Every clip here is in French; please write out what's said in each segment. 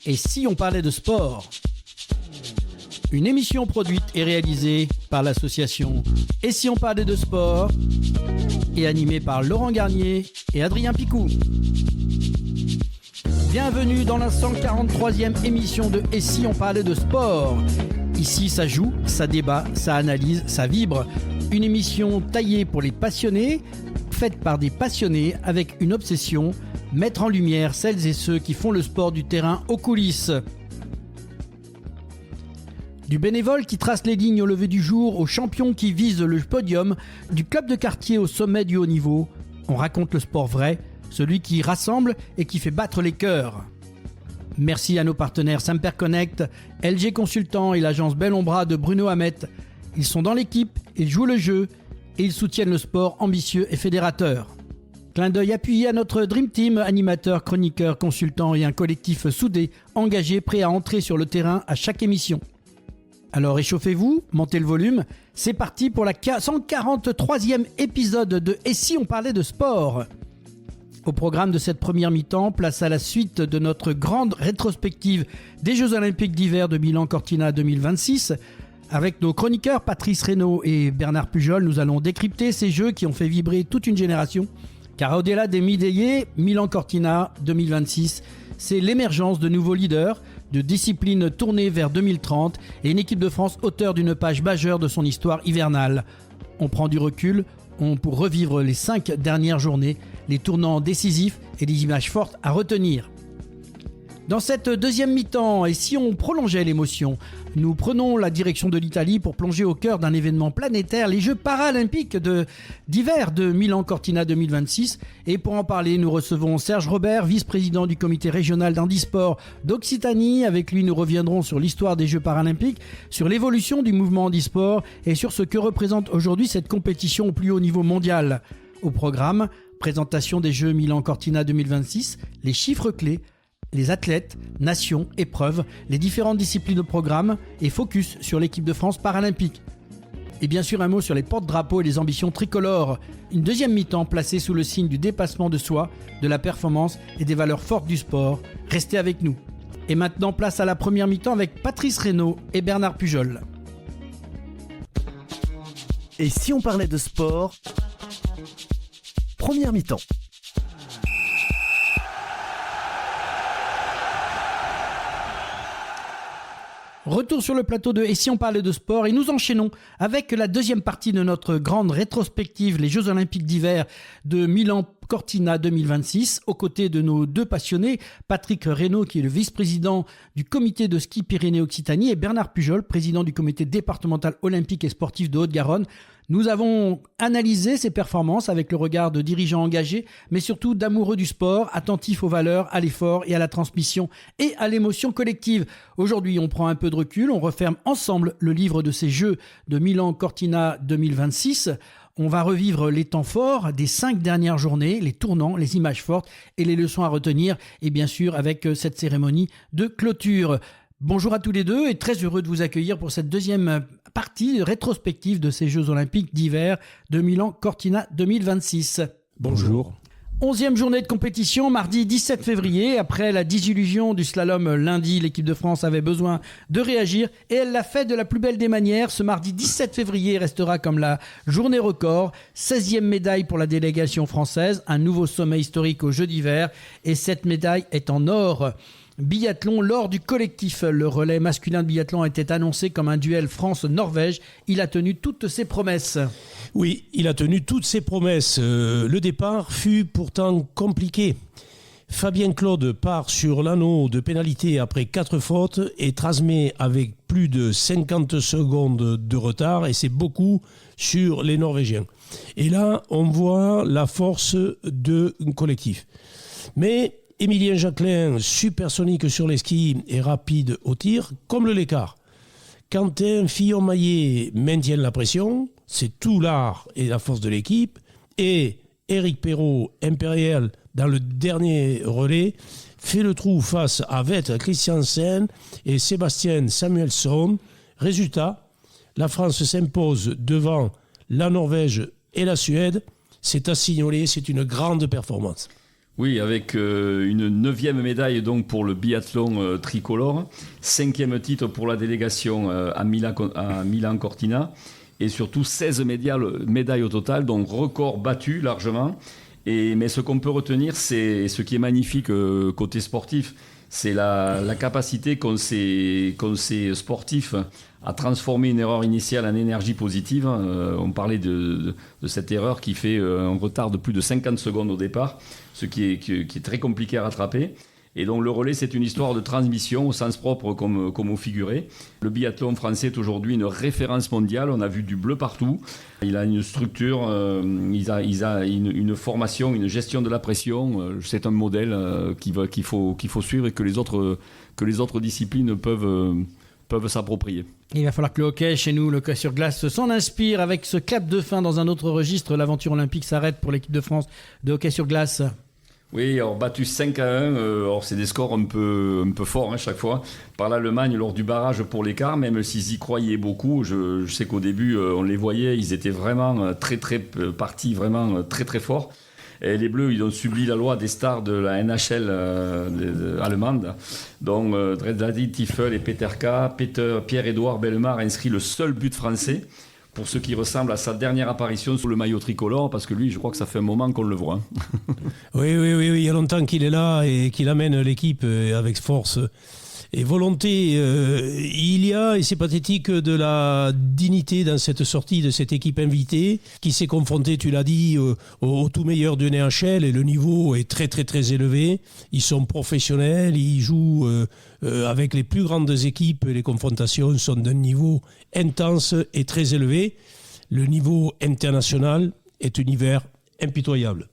Et si on parlait de sport? Une émission produite et réalisée par l'association Et si on parlait de sport et animée par Laurent Garnier et Adrien Picou. Bienvenue dans la 143e émission de Et si on parlait de sport? Ici, ça joue, ça débat, ça analyse, ça vibre. Une émission taillée pour les passionnés, faite par des passionnés avec une obsession, mettre en lumière celles et ceux qui font le sport du terrain aux coulisses. Du bénévole qui trace les lignes au lever du jour, aux champions qui visent le podium, du club de quartier au sommet du haut niveau, on raconte le sport vrai, celui qui rassemble et qui fait battre les cœurs. Merci à nos partenaires Samper Connect, LG Consultant et l'agence Bellombra de Bruno Hamet. Ils sont dans l'équipe, ils jouent le jeu et ils soutiennent le sport ambitieux et fédérateur. Clin d'œil appuyé à notre Dream Team, animateurs, chroniqueurs, consultants et un collectif soudé, engagé, prêt à entrer sur le terrain à chaque émission. Alors échauffez-vous, montez le volume, c'est parti pour la 143e épisode de Et si on parlait de sport? Au programme de cette première mi-temps, place à la suite de notre grande rétrospective des Jeux Olympiques d'hiver de Milan-Cortina 2026. Avec nos chroniqueurs Patrice Reynaud et Bernard Pujol, nous allons décrypter ces Jeux qui ont fait vibrer toute une génération. Car au-delà des médaillés, Milan-Cortina 2026, c'est l'émergence de nouveaux leaders, de disciplines tournées vers 2030 et une équipe de France auteure d'une page majeure de son histoire hivernale. On prend du recul pour revivre les 5 dernières journées, les tournants décisifs et les images fortes à retenir. Dans cette deuxième mi-temps, et si on prolongeait l'émotion, nous prenons la direction de l'Italie pour plonger au cœur d'un événement planétaire, les Jeux paralympiques d'hiver de Milan-Cortina 2026. Et pour en parler, nous recevons Serge Robert, vice-président du comité régional d'handisport d'Occitanie. Avec lui, nous reviendrons sur l'histoire des Jeux paralympiques, sur l'évolution du mouvement handisport et sur ce que représente aujourd'hui cette compétition au plus haut niveau mondial. Au programme, présentation des Jeux Milan-Cortina 2026, les chiffres clés, les athlètes, nations, épreuves, les différentes disciplines au programme et focus sur l'équipe de France paralympique. Et bien sûr un mot sur les porte-drapeaux et les ambitions tricolores. Une deuxième mi-temps placée sous le signe du dépassement de soi, de la performance et des valeurs fortes du sport. Restez avec nous. Et maintenant place à la première mi-temps avec Patrice Reynaud et Bernard Pujol. Et si on parlait de sport? Première mi-temps. Retour sur le plateau de Et si on parlait de sport et nous enchaînons avec la deuxième partie de notre grande rétrospective, les Jeux Olympiques d'hiver de Milan-Cortina 2026, aux côtés de nos deux passionnés, Patrick Reynaud qui est le vice-président du comité de ski Pyrénées-Occitanie et Bernard Pujol, président du comité départemental olympique et sportif de Haute-Garonne. Nous avons analysé ces performances avec le regard de dirigeants engagés, mais surtout d'amoureux du sport, attentifs aux valeurs, à l'effort et à la transmission et à l'émotion collective. Aujourd'hui, on prend un peu de recul, on referme ensemble le livre de ces Jeux de Milan-Cortina 2026. On va revivre les temps forts des 5 dernières journées, les tournants, les images fortes et les leçons à retenir, et bien sûr avec cette cérémonie de clôture. Bonjour à tous les deux et très heureux de vous accueillir pour cette deuxième partie rétrospective de ces Jeux Olympiques d'hiver de Milan-Cortina 2026. Bonjour. 11e journée de compétition, mardi 17 février. Après la désillusion du slalom lundi, l'équipe de France avait besoin de réagir et elle l'a fait de la plus belle des manières. Ce mardi 17 février restera comme la journée record. 16e médaille pour la délégation française, un nouveau sommet historique aux Jeux d'hiver et cette médaille est en or. Biathlon, lors du collectif, le relais masculin de biathlon était annoncé comme un duel France-Norvège. Il a tenu toutes ses promesses. Oui, il a tenu toutes ses promesses. Le départ fut pourtant compliqué. Fabien Claude part sur l'anneau de pénalité après 4 fautes et transmet avec plus de 50 secondes de retard et c'est beaucoup sur les Norvégiens. Et là, on voit la force de collectif. Mais Émilien Jacquelin, supersonique sur les skis et rapide au tir, comble l'écart. Quentin Fillon-Maillet maintient la pression, c'est tout l'art et la force de l'équipe. Et Éric Perrault, impérial dans le dernier relais, fait le trou face à Vetter Christiansen et Sébastien Samuelsson. Résultat, la France s'impose devant la Norvège et la Suède. C'est à signaler, c'est une grande performance. Oui, avec une 9e médaille donc pour le biathlon tricolore, 5e titre pour la délégation à Milan-Cortina, et surtout 16 médailles au total, donc record battu largement. Mais ce qu'on peut retenir, c'est ce qui est magnifique côté sportif, c'est la capacité qu'ont ces sportifs à transformer une erreur initiale en énergie positive. On parlait de cette erreur qui fait un retard de plus de 50 secondes au départ, ce qui est très compliqué à rattraper. Et donc le relais, c'est une histoire de transmission au sens propre comme au figuré. Le biathlon français est aujourd'hui une référence mondiale. On a vu du bleu partout. Il a une structure, il a une formation, une gestion de la pression. C'est un modèle qu'il faut suivre et que les autres disciplines peuvent s'approprier. Il va falloir que le hockey, chez nous, le hockey sur glace, s'en inspire avec ce clap de fin dans un autre registre. L'aventure olympique s'arrête pour l'équipe de France de hockey sur glace. Oui, alors battu 5-1, alors c'est des scores un peu forts chaque fois, par l'Allemagne lors du barrage pour l'écart, même s'ils y croyaient beaucoup. Je sais qu'au début, on les voyait, ils étaient vraiment très partis, vraiment très très forts. Et les Bleus, ils ont subi la loi des stars de la NHL allemande. Donc Dredadi, Tiefel et Peterka, Pierre-Édouard Bellemare inscrit le seul but français, pour ce qui ressemble à sa dernière apparition sous le maillot tricolore, parce que lui, je crois que ça fait un moment qu'on le voit. Oui, il y a longtemps qu'il est là et qu'il amène l'équipe avec force et volonté. Il y a, et c'est pathétique, de la dignité dans cette sortie de cette équipe invitée qui s'est confrontée, tu l'as dit, au tout meilleur du NHL, et le niveau est très très très élevé. Ils sont professionnels, ils jouent avec les plus grandes équipes. Les confrontations sont d'un niveau intense et très élevé. Le niveau international est un univers impitoyable.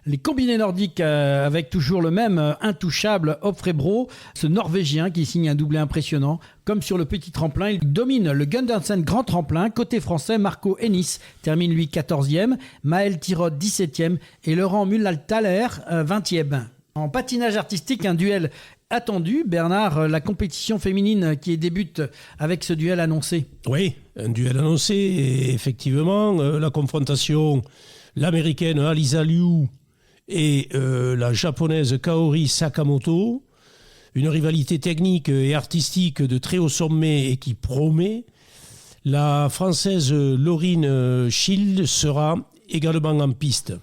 Les combinés nordiques avec toujours le même intouchable Hofrebro, ce Norvégien qui signe un doublé impressionnant. Comme sur le petit tremplin, il domine le Gundersen grand tremplin. Côté français, Marco Ennis termine lui 14e, Maël Tirode 17e et Laurent Mullalthaler 20e. En patinage artistique, un duel attendu. Bernard, la compétition féminine qui débute avec ce duel annoncé. Oui, un duel annoncé, et effectivement, la confrontation, l'américaine Alisa Liu et la japonaise Kaori Sakamoto, une rivalité technique et artistique de très haut sommet et qui promet. La française Laurine Schild sera également en piste.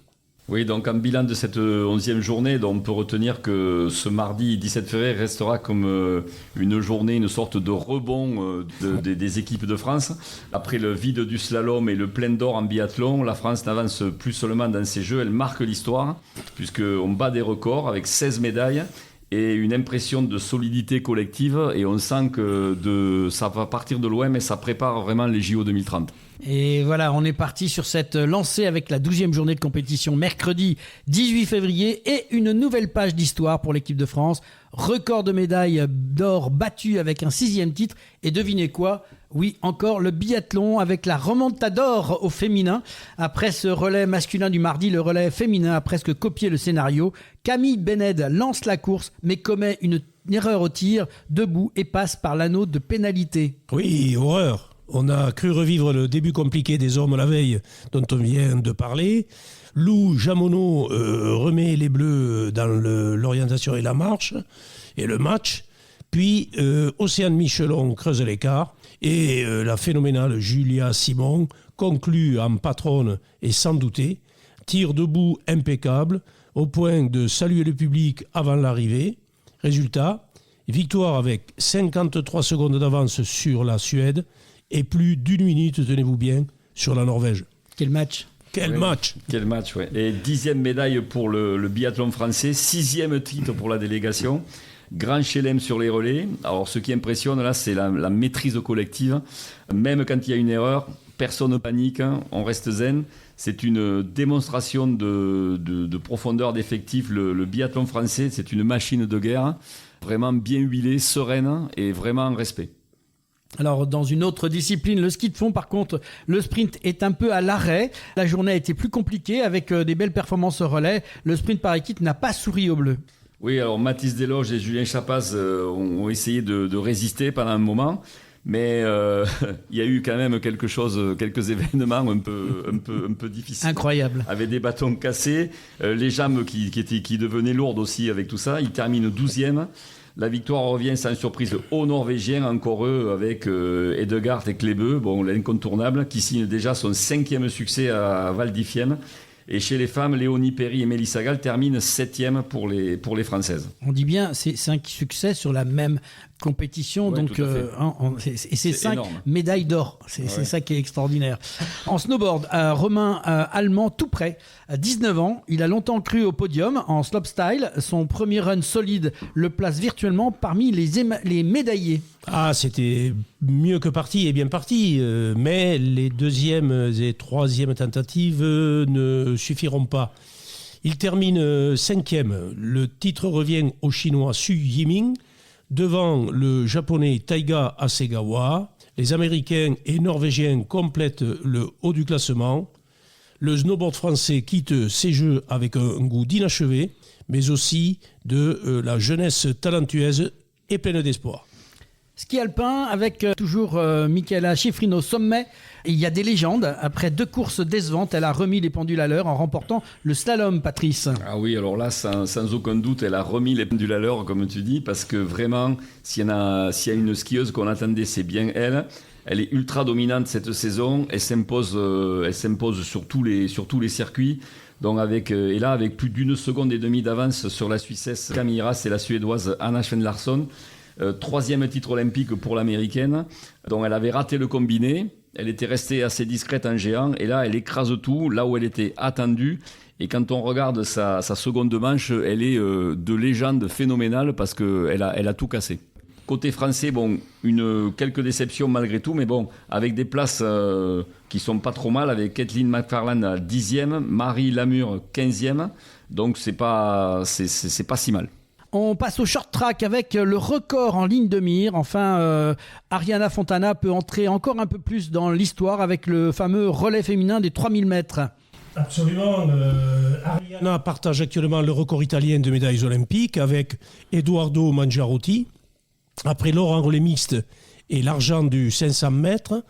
Oui, donc en bilan de cette 11e journée, donc on peut retenir que ce mardi 17 février restera comme une journée, une sorte de rebond des équipes de France. Après le vide du slalom et le plein d'or en biathlon, la France n'avance plus seulement dans ses jeux, elle marque l'histoire, puisqu'on bat des records avec 16 médailles et une impression de solidité collective, et on sent que ça va partir de loin, mais ça prépare vraiment les JO 2030. Et voilà, on est parti sur cette lancée avec la 12e journée de compétition mercredi 18 février et une nouvelle page d'histoire pour l'équipe de France. Record de médailles d'or battu avec un 6e titre. Et devinez quoi ? Oui, encore le biathlon avec la remontador au féminin. Après ce relais masculin du mardi, le relais féminin a presque copié le scénario. Camille Bened lance la course mais commet une erreur au tir, debout, et passe par l'anneau de pénalité. Oui, horreur. On a cru revivre le début compliqué des hommes la veille dont on vient de parler. Lou Jamono remet les Bleus dans l'orientation et la marche et le match. Puis Océane Michelon creuse l'écart et la phénoménale Julia Simon conclut en patronne et sans douter. Tir debout impeccable au point de saluer le public avant l'arrivée. Résultat, victoire avec 53 secondes d'avance sur la Suède et plus d'une minute, tenez-vous bien, sur la Norvège. Quel match! Quel match, ouais. Et 10e médaille pour le biathlon français, 6e titre pour la délégation. Grand chelem sur les relais. Alors ce qui impressionne là, c'est la maîtrise collective. Même quand il y a une erreur, personne ne panique, on reste zen. C'est une démonstration de profondeur d'effectif. Le biathlon français, c'est une machine de guerre, vraiment bien huilée, sereine et vraiment en respect. Alors, dans une autre discipline, le ski de fond, par contre, le sprint est un peu à l'arrêt. La journée a été plus compliquée avec des belles performances au relais. Le sprint par équipe n'a pas souri aux Bleus. Oui, alors Mathis Desloges et Julien Chapas ont essayé de résister pendant un moment. Mais il y a eu quand même quelques événements un peu difficiles. Incroyable. Avec des bâtons cassés, les jambes qui devenaient lourdes aussi avec tout ça. Il termine 12e. La victoire revient sans surprise aux Norvégiens, encore eux, avec Edegaard et Klebe, l'incontournable, qui signe déjà son 5e succès à Val d'Ifiem. Et chez les femmes, Léonie Perry et Mélissa Gall terminent 7e pour les Françaises. On dit bien, c'est 5 succès sur la même compétition, Ouais, donc tout à fait. et c'est 5 énorme. médailles d'or. C'est ça qui est extraordinaire. En snowboard, Romain Allemand, tout près, à 19 ans, il a longtemps cru au podium en slopestyle. Son premier run solide le place virtuellement parmi les médaillés. Ah, c'était mieux que parti et bien parti, mais les deuxièmes et troisièmes tentatives ne suffiront pas. Il termine 5e. Le titre revient au Chinois Su Yiming, devant le Japonais Taiga Hasegawa. Les Américains et Norvégiens complètent le haut du classement. Le snowboard français quitte ces Jeux avec un goût d'inachevé, mais aussi de la jeunesse talentueuse et pleine d'espoir. Ski alpin avec toujours Michaela Schifrin au sommet. Et il y a des légendes. Après 2 courses décevantes, elle a remis les pendules à l'heure en remportant le slalom, Patrice. Ah oui, alors là, sans aucun doute, elle a remis les pendules à l'heure, comme tu dis, parce que vraiment, s'il y a une skieuse qu'on attendait, c'est bien elle. Elle est ultra dominante cette saison. Elle s'impose sur tous les circuits. Donc avec plus d'1 seconde et demie d'avance sur la Suissesse Camille Ras et la Suédoise Anna Schwinn-Larsson. 3e titre olympique pour l'américaine. Donc elle avait raté le combiné. Elle était restée assez discrète en géant. Et là, elle écrase tout, là où elle était attendue. Et quand on regarde sa seconde manche, elle est de légende phénoménale parce qu'elle a tout cassé. Côté français, quelques déceptions malgré tout, mais avec des places qui sont pas trop mal, avec Kathleen McFarland à 10e, Marie Lamure 15e. Donc c'est pas si mal. On passe au short track avec le record en ligne de mire. Enfin, Ariana Fontana peut entrer encore un peu plus dans l'histoire avec le fameux relais féminin des 3000 mètres. Absolument. Ariana partage actuellement le record italien de médailles olympiques avec Edoardo Mangiarotti. Après l'or en relais mixte et l'argent du 500 mètres,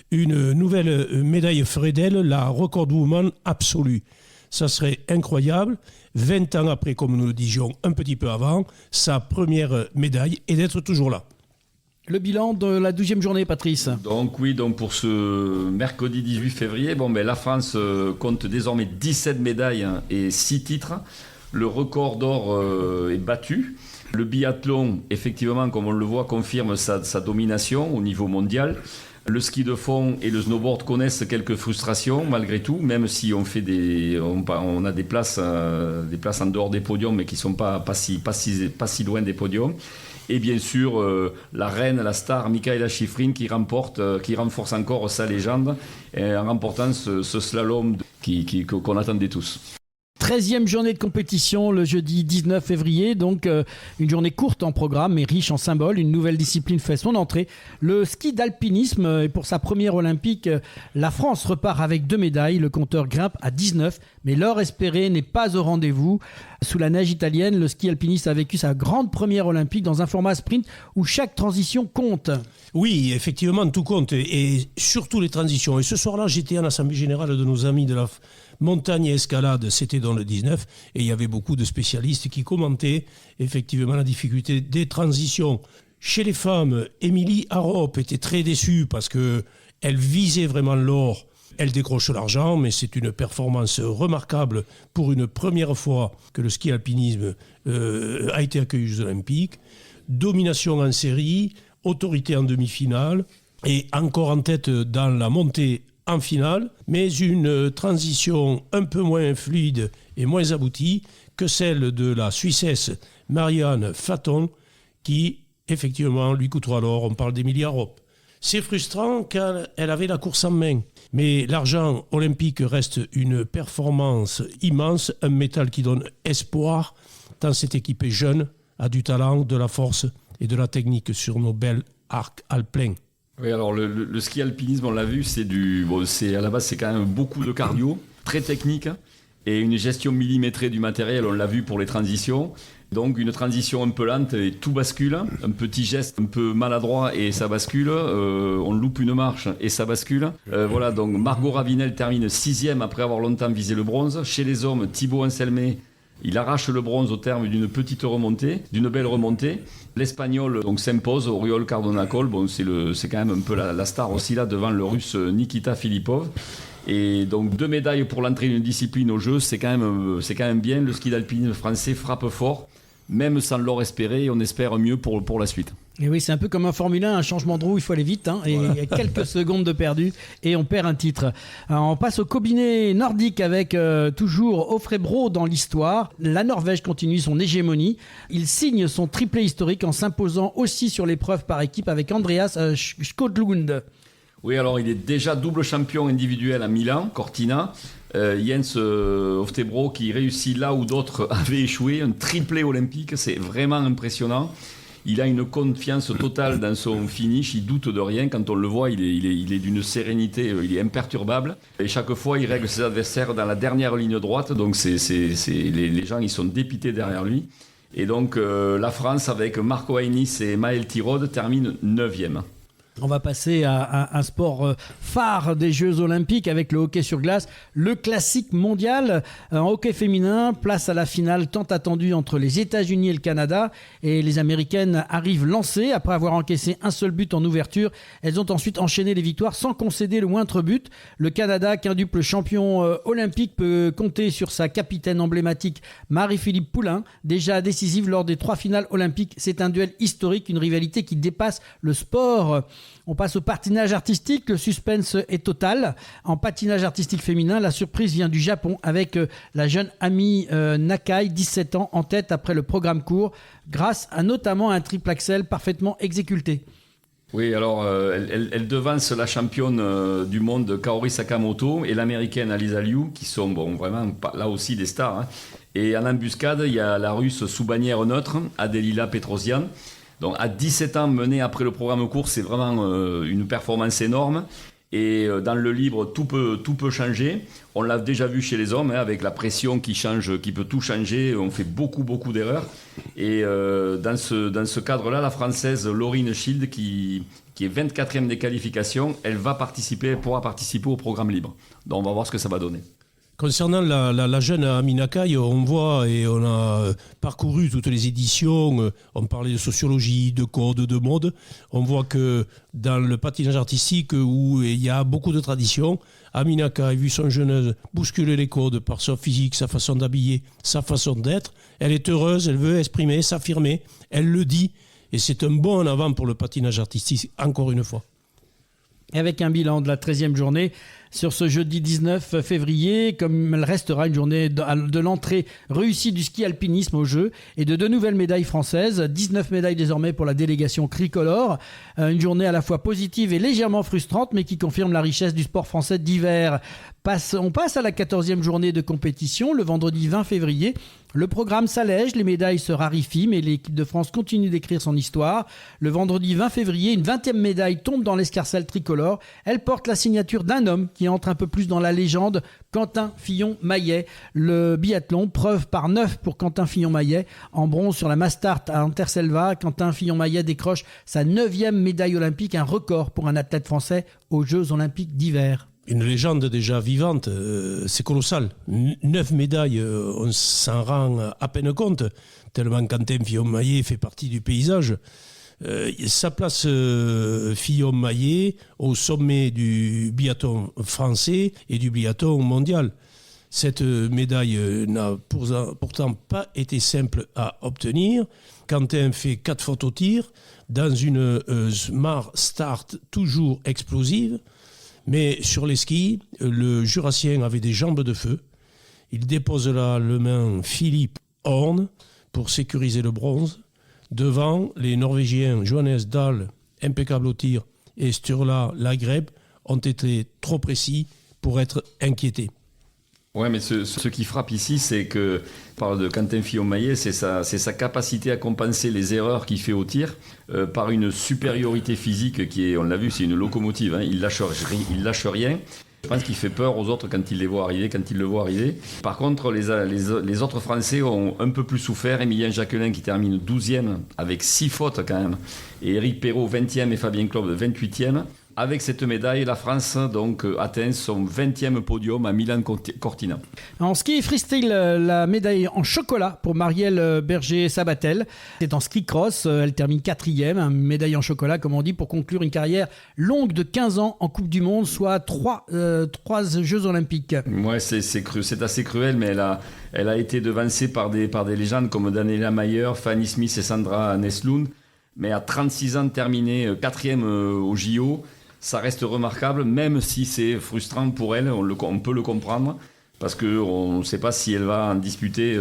une nouvelle médaille ferait d'elle la record woman absolue. Ça serait incroyable. 20 ans après, comme nous le disions un petit peu avant, sa première médaille et d'être toujours là. Le bilan de la 12e journée, Patrice. Donc pour ce mercredi 18 février, la France compte désormais 17 médailles et 6 titres. Le record d'or est battu. Le biathlon, effectivement, comme on le voit, confirme sa domination au niveau mondial. Le ski de fond et le snowboard connaissent quelques frustrations malgré tout, même si on a des places en dehors des podiums, mais qui sont pas si loin des podiums. Et bien sûr, la reine, la star, Michaela Schifrin, qui renforce encore sa légende en remportant ce slalom qu'on attendait tous. 13e journée de compétition le jeudi 19 février, donc une journée courte en programme mais riche en symboles. Une nouvelle discipline fait son entrée, le ski d'alpinisme. Et pour sa première olympique, la France repart avec 2 médailles. Le compteur grimpe à 19, mais l'or espéré n'est pas au rendez-vous. Sous la neige italienne, le ski alpiniste a vécu sa grande première olympique dans un format sprint où chaque transition compte. Oui, effectivement, tout compte, et surtout les transitions. Et ce soir-là, j'étais en assemblée générale de nos amis de la montagne et escalade, c'était dans le 19, et il y avait beaucoup de spécialistes qui commentaient effectivement la difficulté des transitions. Chez les femmes, Émilie Harop était très déçue parce qu'elle visait vraiment l'or. Elle décroche l'argent, mais c'est une performance remarquable pour une première fois que le ski alpinisme a été accueilli aux Jeux Olympiques. Domination en série, autorité en demi-finale et encore en tête dans la montée en finale, mais une transition un peu moins fluide et moins aboutie que celle de la Suissesse Marianne Faton, qui effectivement lui coûtera l'or. On parle d'Émilie Harop. C'est frustrant car elle avait la course en main, mais l'argent olympique reste une performance immense, un métal qui donne espoir tant cette équipe est jeune, a du talent, de la force et de la technique sur nos belles arcs alpins. Oui, alors le ski alpinisme, on l'a vu, à la base c'est quand même beaucoup de cardio, très technique, et une gestion millimétrée du matériel, on l'a vu pour les transitions. Donc une transition un peu lente et tout bascule, un petit geste un peu maladroit et ça bascule, on loupe une marche et ça bascule. Voilà, donc Margot Ravinel termine 6e après avoir longtemps visé le bronze. Chez les hommes, Thibaut Anselmet, il arrache le bronze au terme d'une petite remontée, d'une belle remontée. L'Espagnol donc s'impose, Oriol Cardona-Col, bon, c'est quand même un peu la star aussi là devant le Russe Nikita Filipov. Et donc 2 médailles pour l'entrée d'une discipline aux Jeux, c'est quand même bien. Le ski d'alpinisme français frappe fort, même sans l'or espéré, et on espère mieux pour la suite. Et oui, c'est un peu comme un Formule 1, un changement de roue, il faut aller vite, hein, et il y a quelques secondes de perdu et on perd un titre. Alors, on passe au combiné nordique avec toujours Offrey Bro dans l'histoire. La Norvège continue son hégémonie. Il signe son triplé historique en s'imposant aussi sur l'épreuve par équipe avec Andreas Skoglund. Oui, alors il est déjà double champion individuel à Milan, Cortina. Jens Oftebro qui réussit là où d'autres avaient échoué, un triplé olympique, c'est vraiment impressionnant. Il a une confiance totale dans son finish, il doute de rien. Quand on le voit, il est d'une sérénité, il est imperturbable. Et chaque fois, il règle ses adversaires dans la dernière ligne droite. Donc les gens ils sont dépités derrière lui. Et donc la France, avec Marco Hainis et Maël Tirode, termine 9e. On va passer à un sport phare des Jeux Olympiques avec le hockey sur glace, le classique mondial. En hockey féminin, place à la finale tant attendue entre les États-Unis et le Canada. Et les Américaines arrivent lancées après avoir encaissé un seul but en ouverture. Elles ont ensuite enchaîné les victoires sans concéder le moindre but. Le Canada, quintuple champion olympique, peut compter sur sa capitaine emblématique Marie-Philippe Poulin, déjà décisive lors des 3 finales olympiques. C'est un duel historique, une rivalité qui dépasse le sport. On passe au patinage artistique, le suspense est total. En patinage artistique féminin, la surprise vient du Japon avec la jeune Ami Nakai, 17 ans, en tête après le programme court, grâce à notamment un triple axel parfaitement exécuté. Oui, alors elle devance la championne du monde Kaori Sakamoto et l'américaine Alisa Liu, qui sont vraiment là aussi des stars. Hein. Et en embuscade, il y a la russe sous bannière neutre, Adelila Petrosian. Donc à 17 ans, menée après le programme court, c'est vraiment une performance énorme. Et dans le libre, tout peut changer. On l'a déjà vu chez les hommes, hein, avec la pression qui peut tout changer. On fait beaucoup d'erreurs. Et dans ce cadre-là, la Française Laurine Schild, qui est 24e des qualifications, elle pourra participer au programme libre. Donc on va voir ce que ça va donner. Concernant la jeune Ami Nakai, on voit et on a parcouru toutes les éditions, on parlait de sociologie, de code, de mode. On voit que dans le patinage artistique où il y a beaucoup de traditions, Ami Nakai, vu son jeune âge, bousculer les codes par son physique, sa façon d'habiller, sa façon d'être. Elle est heureuse, elle veut exprimer, s'affirmer, elle le dit. Et c'est un bond en avant pour le patinage artistique, encore une fois. Et avec un bilan de la 13e journée sur ce jeudi 19 février, comme elle restera une journée de l'entrée réussie du ski alpinisme aux Jeux et de 2 nouvelles médailles françaises, 19 médailles désormais pour la délégation tricolore. Une journée à la fois positive et légèrement frustrante, mais qui confirme la richesse du sport français d'hiver. On passe à la 14e journée de compétition, le vendredi 20 février. Le programme s'allège, les médailles se raréfient, mais l'équipe de France continue d'écrire son histoire. Le vendredi 20 février, une 20e médaille tombe dans l'escarcelle tricolore. Elle porte la signature d'un homme qui entre un peu plus dans la légende, Quentin Fillon-Maillet. Le biathlon, preuve par 9 pour Quentin Fillon-Maillet. En bronze sur la Mastart à Anterselva, Quentin Fillon-Maillet décroche sa 9e médaille olympique, un record pour un athlète français aux Jeux olympiques d'hiver. Une légende déjà vivante, c'est colossal. 9 médailles, on s'en rend à peine compte, tellement Quentin Fillon-Maillet fait partie du paysage. Ça place Fillon-Maillet au sommet du biathlon français et du biathlon mondial. Cette médaille n'a pourtant pas été simple à obtenir. Quentin fait 4 fautes au tir dans une Smart Start toujours explosive. Mais sur les skis, le Jurassien avait des jambes de feu. Il dépose là le main Philippe Horn pour sécuriser le bronze. Devant, les Norvégiens Johannes Dahl, impeccable au tir, et Sturla Lagreb ont été trop précis pour être inquiétés. Ouais, mais ce qui frappe ici, c'est que, on parle de Quentin Fillon-Maillet, c'est sa capacité à compenser les erreurs qu'il fait au tir par une supériorité physique qui est, on l'a vu, c'est une locomotive, hein, il lâche rien. Je pense qu'il fait peur aux autres quand il le voit arriver. Par contre, les autres Français ont un peu plus souffert. Emilien Jacquelin qui termine 12e avec 6 fautes quand même. Et Éric Perrault 20e et Fabien Claude 28e. Avec cette médaille, la France donc atteint son 20e podium à Milan-Cortina. En ski freestyle, la médaille en chocolat pour Marielle Berger-Sabatel. C'est en ski cross, elle termine 4e, une médaille en chocolat comme on dit, pour conclure une carrière longue de 15 ans en Coupe du Monde, soit 3 Jeux Olympiques. Ouais, c'est assez cruel, mais elle a été devancée par des légendes comme Daniela Mayer, Fanny Smith et Sandra Neslund. Mais à 36 ans de terminer 4e au JO, ça reste remarquable, même si c'est frustrant pour elle, on peut le comprendre, parce qu'on ne sait pas si elle va en disputer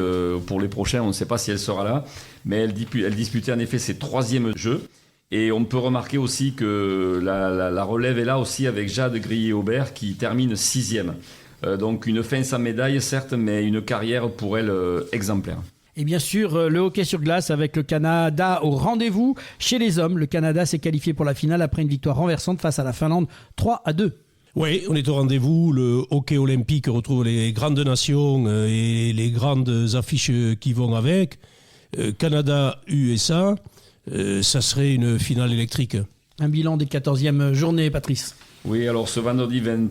pour les prochains, on ne sait pas si elle sera là, mais elle disputait en effet ses 3e Jeux, et on peut remarquer aussi que la relève est là aussi avec Jade Grillet-Aubert qui termine 6e. Donc une fin sans médaille certes, mais une carrière pour elle exemplaire. Et bien sûr, le hockey sur glace avec le Canada au rendez-vous. Chez les hommes, le Canada s'est qualifié pour la finale après une victoire renversante face à la Finlande 3-2. Oui, on est au rendez-vous. Le hockey olympique retrouve les grandes nations et les grandes affiches qui vont avec. Canada-USA, ça serait une finale électrique. Un bilan des 14e journées, Patrice. Oui, alors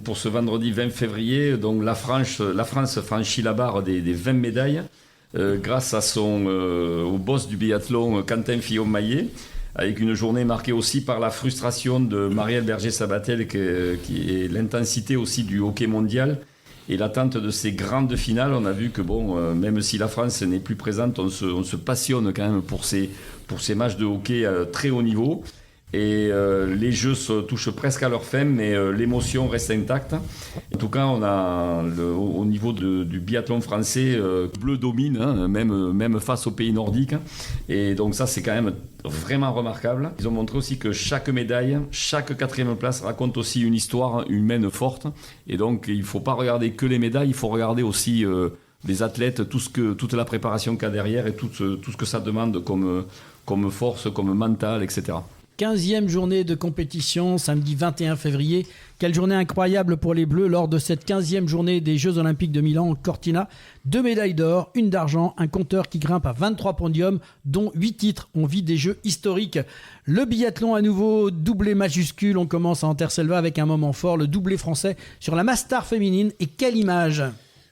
pour ce vendredi 20 février, donc la France franchit la barre des 20 médailles. Grâce au boss du biathlon Quentin Fillon-Maillet, avec une journée marquée aussi par la frustration de Marielle Berger-Sabatel qui est l'intensité aussi du hockey mondial et l'attente de ces grandes finales. On a vu que même si la France n'est plus présente, on se passionne quand même pour ces matchs de hockey à très haut niveau. Et les jeux se touchent presque à leur fin, mais l'émotion reste intacte. En tout cas, on a au niveau du biathlon français, bleu domine, hein, même face aux pays nordiques. Et donc ça, c'est quand même vraiment remarquable. Ils ont montré aussi que chaque médaille, chaque 4e place raconte aussi une histoire humaine forte. Et donc, il ne faut pas regarder que les médailles, il faut regarder aussi les athlètes, toute la préparation qu'il y a derrière et tout ce que ça demande comme force, comme mental, etc. 15e journée de compétition, samedi 21 février. Quelle journée incroyable pour les Bleus lors de cette 15e journée des Jeux Olympiques de Milan-Cortina. 2 médailles d'or, 1 d'argent, un compteur qui grimpe à 23 podiums, dont 8 titres. On vit des Jeux historiques. Le biathlon à nouveau, doublé majuscule. On commence à Anterselva avec un moment fort, le doublé français sur la Mass-Star féminine. Et quelle image!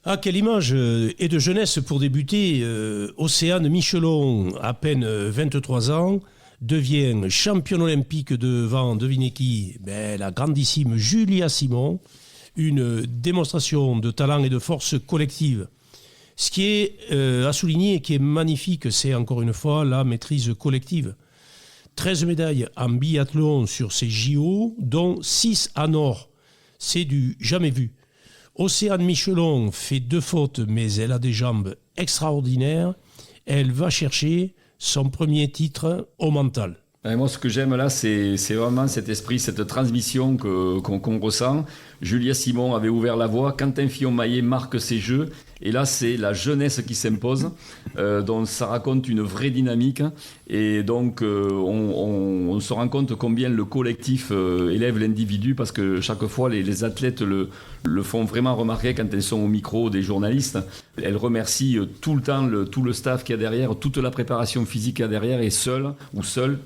Ah, quelle image et de jeunesse pour débuter. Océane Michelon, à peine 23 ans, devient championne olympique devant, devinez qui, la grandissime Julia Simon. Une démonstration de talent et de force collective. Ce qui est à souligner et qui est magnifique, c'est encore une fois la maîtrise collective. 13 médailles en biathlon sur ces JO, dont 6 en or. C'est du jamais vu. Océane Michelon fait 2 fautes, mais elle a des jambes extraordinaires. Elle va chercher son premier titre au mental. Et moi, ce que j'aime là, c'est vraiment cet esprit, cette transmission qu'on ressent. Julia Simon avait ouvert la voie, Quentin Fillon-Maillet marque ses jeux. Et là, c'est la jeunesse qui s'impose. Donc, ça raconte une vraie dynamique. Et donc, on se rend compte combien le collectif élève l'individu, parce que chaque fois, les athlètes le font vraiment remarquer quand elles sont au micro des journalistes. Elles remercient tout le temps tout le staff qu'il y a derrière, toute la préparation physique qu'il y a derrière. Et seul,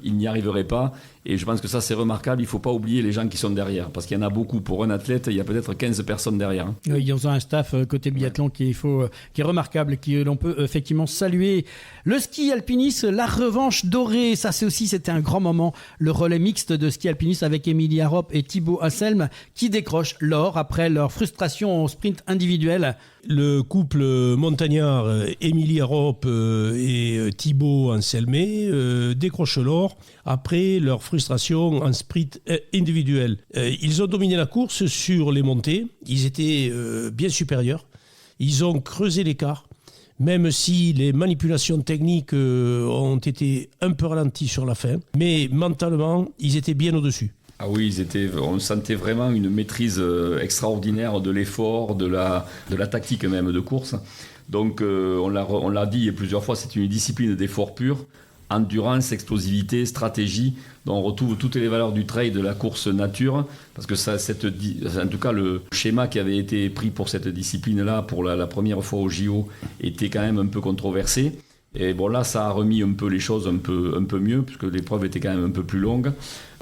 ils n'y arriveraient pas. Et je pense que ça, c'est remarquable. Il ne faut pas oublier les gens qui sont derrière. Parce qu'il y en a beaucoup. Pour un athlète, il y a peut-être 15 personnes derrière. Oui, ils ont un staff côté biathlon qui est remarquable, qui l'on peut effectivement saluer. Le ski alpiniste, la revanche dorée. Ça, c'était un grand moment. Le relais mixte de ski alpiniste avec Émilie Arop et Thibaut Anselme qui décrochent l'or après leur frustration au sprint individuel. Le couple montagnard Émilie Arop et Thibaut Anselme décrochent l'or après leur frustration en sprint individuel. Ils ont dominé la course sur les montées. Ils étaient bien supérieurs. Ils ont creusé l'écart, même si les manipulations techniques ont été un peu ralenties sur la fin. Mais mentalement, ils étaient bien au-dessus. Ah oui, on sentait vraiment une maîtrise extraordinaire de l'effort, de la tactique même de course. Donc on l'a dit plusieurs fois, c'est une discipline d'effort pur. endurance, explosivité, stratégie. Donc on retrouve toutes les valeurs du trail, de la course nature, parce que ça, en tout cas le schéma qui avait été pris pour cette discipline-là, pour la première fois au JO, était quand même un peu controversé. Et bon, là, ça a remis un peu les choses un peu mieux, puisque l'épreuve était quand même un peu plus longue,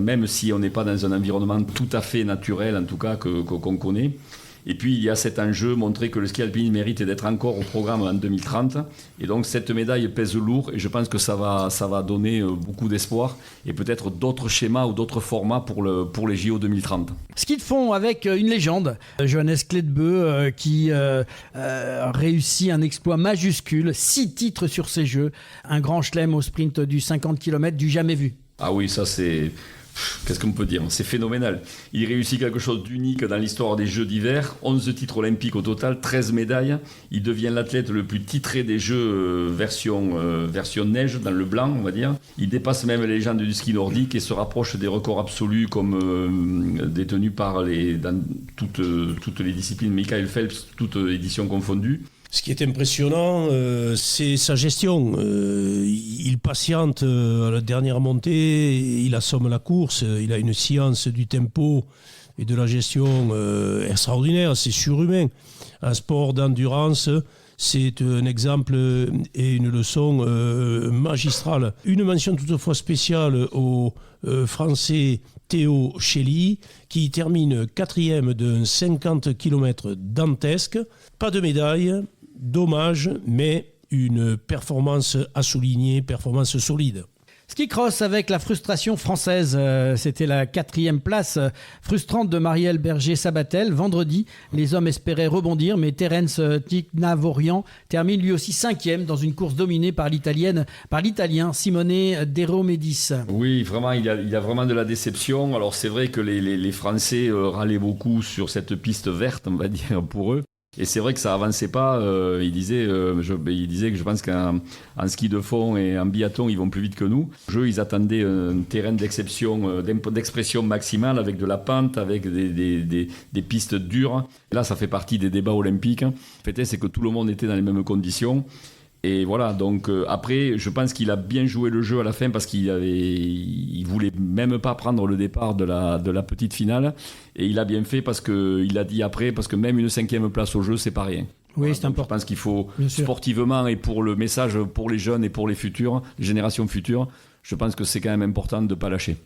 même si on n'est pas dans un environnement tout à fait naturel, en tout cas, qu'on connaît. Et puis, il y a cet enjeu, montrer que le ski alpinisme mérite d'être encore au programme en 2030. Et donc, cette médaille pèse lourd, et je pense que ça va donner beaucoup d'espoir, et peut-être d'autres schémas ou d'autres formats pour les JO 2030. Ski de fond avec une légende, Johannes Kletbø, qui réussit un exploit majuscule, 6 titres sur ses jeux, un grand chelem au sprint du 50 km du jamais vu. Ah oui, ça c'est... Qu'est-ce qu'on peut dire ? C'est phénoménal. Il réussit quelque chose d'unique dans l'histoire des Jeux d'hiver. 11 titres olympiques au total, 13 médailles. Il devient l'athlète le plus titré des Jeux version neige, dans le blanc, on va dire. Il dépasse même les légendes du ski nordique et se rapproche des records absolus comme détenus dans toutes les disciplines. Michael Phelps, toutes éditions confondues. Ce qui est impressionnant, c'est sa gestion. Il patiente à la dernière montée, il assomme la course, il a une science du tempo et de la gestion extraordinaire, c'est surhumain. Un sport d'endurance, c'est un exemple et une leçon magistrale. Une mention toutefois spéciale au Français Théo Chély, qui termine 4e d'un 50 km dantesque. Pas de médaille. Dommage, mais une performance à souligner, performance solide. Ski cross avec la frustration française, c'était la 4e place frustrante de Marielle Berger-Sabatel. Vendredi, les hommes espéraient rebondir, mais Terence Tignavorian termine lui aussi 5e dans une course dominée par l'Italien Simone De Romedis. Oui, vraiment, il y a vraiment de la déception. Alors c'est vrai que les Français râlaient beaucoup sur cette piste verte, on va dire, pour eux. Et c'est vrai que ça avançait pas. Il disait que je pense qu'en ski de fond et en biathlon, ils vont plus vite que nous. Ils attendaient un terrain d'expression maximale avec de la pente, avec des pistes dures. Et là, ça fait partie des débats olympiques. Le fait c'est que tout le monde était dans les mêmes conditions. Et voilà, donc après, je pense qu'il a bien joué le jeu à la fin parce il voulait même pas prendre le départ de la petite finale. Et il a bien fait parce qu'il a dit après, parce que même une 5e place au jeu, c'est pas rien. Oui, voilà, c'est important. Je pense qu'il faut, sportivement et pour le message pour les jeunes et pour les générations futures, je pense que c'est quand même important de ne pas lâcher.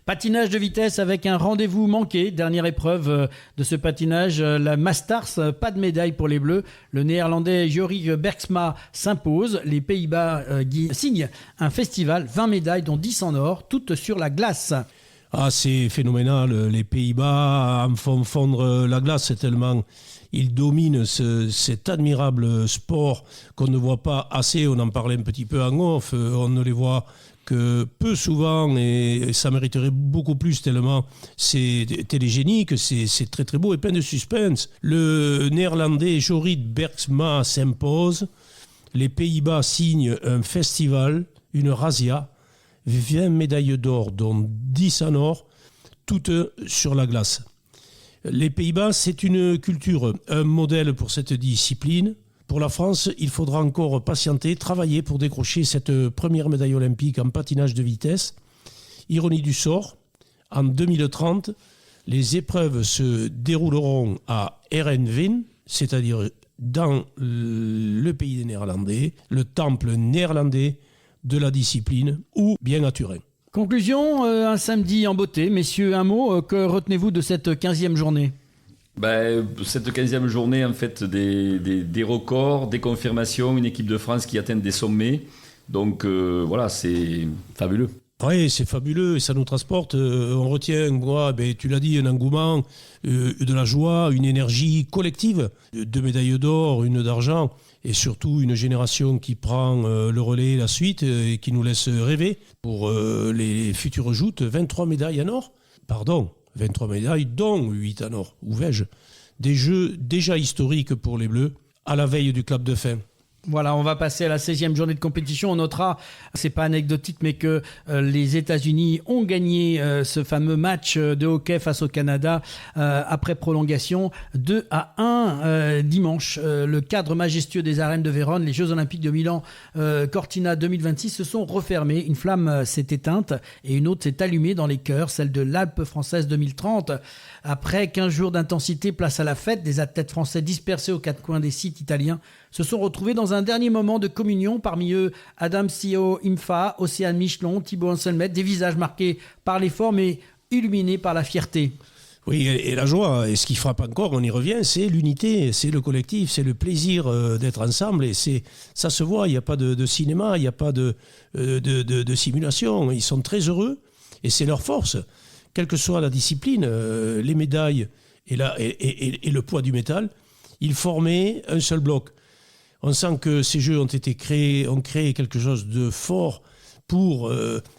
Patinage de vitesse avec un rendez-vous manqué. Dernière épreuve de ce patinage, la Masters, pas de médaille pour les Bleus. Le néerlandais Jorik Bergsma s'impose. Les Pays-Bas signent un festival, 20 médailles dont 10 en or, toutes sur la glace. Ah, c'est phénoménal. Les Pays-Bas en font fondre la glace tellement ils dominent cet admirable sport qu'on ne voit pas assez. On en parlait un petit peu en off. On ne les voit que peu souvent et ça mériterait beaucoup plus tellement c'est télégénique, c'est très très beau et plein de suspense. Le néerlandais Jorik Bergsma s'impose, les Pays-Bas signent un festival, une razzia, 20 médailles d'or dont 10 en or, toutes sur la glace. Les Pays-Bas, c'est une culture, un modèle pour cette discipline. Pour la France, il faudra encore patienter, travailler pour décrocher cette première médaille olympique en patinage de vitesse. Ironie du sort, en 2030, les épreuves se dérouleront à Heerenveen, c'est-à-dire dans le pays des Néerlandais, le temple néerlandais de la discipline, ou bien à Turin. Conclusion, un samedi en beauté. Messieurs, un mot, que retenez-vous de cette 15e journée ? Cette 15e journée, en fait, des records, des confirmations, une équipe de France qui atteint des sommets. Donc voilà, c'est fabuleux. Oui, c'est fabuleux et ça nous transporte. On retient, tu l'as dit, un engouement, de la joie, une énergie collective. 2 médailles d'or, 1 d'argent et surtout une génération qui prend le relais, la suite et qui nous laisse rêver pour les futures joutes. 23 médailles en or, 23 médailles, dont 8 en or, ou vais-je. Des jeux déjà historiques pour les Bleus, à la veille du clap de fin. Voilà, on va passer à la 16e journée de compétition. On notera, c'est pas anecdotique, mais que les États-Unis ont gagné ce fameux match de hockey face au Canada après prolongation 2-1 dimanche. Le cadre majestueux des arènes de Vérone, les Jeux Olympiques de Milan Cortina 2026 se sont refermés. Une flamme s'est éteinte et une autre s'est allumée dans les cœurs, celle de l'Alpe française 2030. Après 15 jours d'intensité, place à la fête, des athlètes français dispersés aux quatre coins des sites italiens se sont retrouvés dans un dernier moment de communion. Parmi eux, Adam Sio Imfa, Océane Michelon, Thibaut Anselmet, des visages marqués par l'effort mais illuminés par la fierté. Oui, et la joie, et ce qui frappe encore, on y revient, c'est l'unité, c'est le collectif, c'est le plaisir d'être ensemble. Et ça se voit, il n'y a pas de cinéma, il n'y a pas de simulation. Ils sont très heureux et c'est leur force. Quelle que soit la discipline, les médailles et le poids du métal, ils formaient un seul bloc. On sent que ces Jeux ont créé quelque chose de fort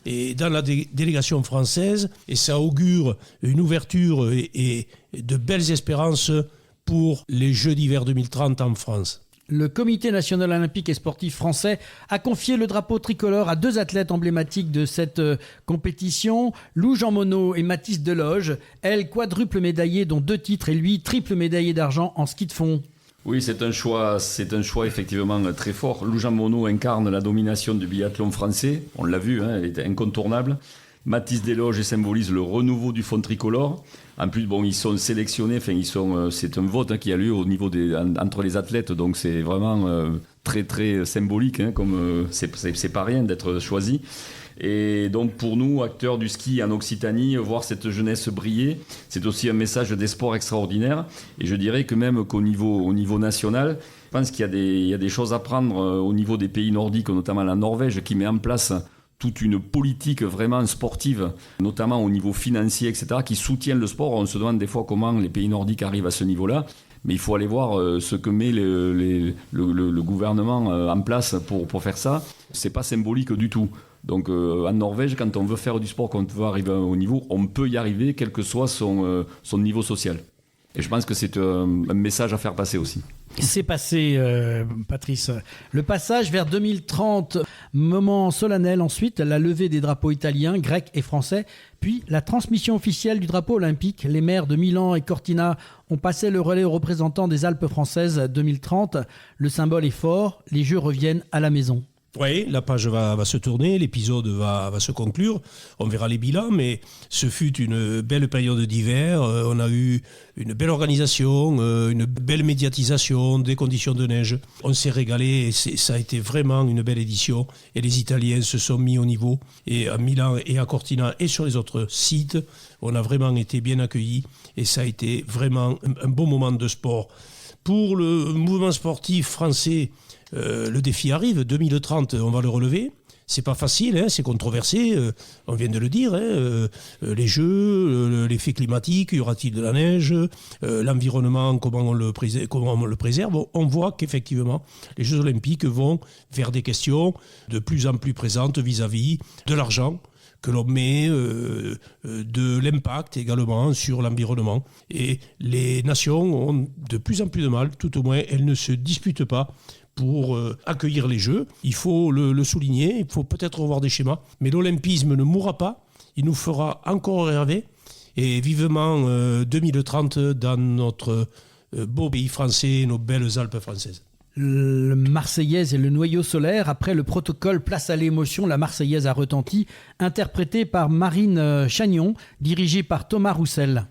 et dans la délégation française, et ça augure une ouverture et de belles espérances pour les Jeux d'hiver 2030 en France. Le Comité national olympique et sportif français a confié le drapeau tricolore à deux athlètes emblématiques de cette compétition, Lou Jean Monod et Mathis Deloge, elle quadruple médaillée dont 2 titres et lui triple médaillé d'argent en ski de fond. Oui, c'est un choix effectivement très fort. Lou Jean Monod incarne la domination du biathlon français, on l'a vu, elle était incontournable. Mathis Deloge symbolise le renouveau du fond tricolore. En plus, ils sont sélectionnés, c'est un vote qui a lieu au niveau entre les athlètes, donc c'est vraiment très très symbolique, comme c'est pas rien d'être choisi. Et donc pour nous, acteurs du ski en Occitanie, voir cette jeunesse briller, c'est aussi un message d'espoir extraordinaire. Et je dirais que même qu'au niveau national, je pense qu'il y a des choses à prendre au niveau des pays nordiques, notamment la Norvège, qui met en place toute une politique vraiment sportive, notamment au niveau financier, etc., qui soutient le sport. On se demande des fois comment les pays nordiques arrivent à ce niveau-là. Mais il faut aller voir ce que met le gouvernement en place pour faire ça. C'est pas symbolique du tout. Donc en Norvège, quand on veut faire du sport, quand on veut arriver au niveau, on peut y arriver, quel que soit son niveau social. Et je pense que c'est un message à faire passer aussi. C'est passé, Patrice. Le passage vers 2030, moment solennel ensuite, la levée des drapeaux italiens, grecs et français, puis la transmission officielle du drapeau olympique. Les maires de Milan et Cortina ont passé le relais aux représentants des Alpes françaises 2030. Le symbole est fort, les Jeux reviennent à la maison. Oui, la page va se tourner, l'épisode va se conclure, on verra les bilans, mais ce fut une belle période d'hiver, on a eu une belle organisation, une belle médiatisation, des conditions de neige, on s'est régalé et ça a été vraiment une belle édition et les Italiens se sont mis au niveau et à Milan et à Cortina et sur les autres sites, on a vraiment été bien accueillis et ça a été vraiment un bon moment de sport. Pour le mouvement sportif français, le défi arrive, 2030, on va le relever. C'est pas facile, c'est controversé, on vient de le dire. Les jeux, l'effet climatique, y aura-t-il de la neige, l'environnement, comment on le préserve. On voit qu'effectivement, les Jeux Olympiques vont vers des questions de plus en plus présentes vis-à-vis de l'argent que l'on met, de l'impact également sur l'environnement. Et les nations ont de plus en plus de mal, tout au moins elles ne se disputent pas pour accueillir les Jeux. Il faut le souligner, il faut peut-être revoir des schémas, mais l'olympisme ne mourra pas, il nous fera encore rêver, et vivement 2030 dans notre beau pays français, nos belles Alpes françaises. Le Marseillaise et le noyau solaire, après le protocole Place à l'émotion, la Marseillaise a retenti, interprétée par Marine Chagnon, dirigée par Thomas Roussel.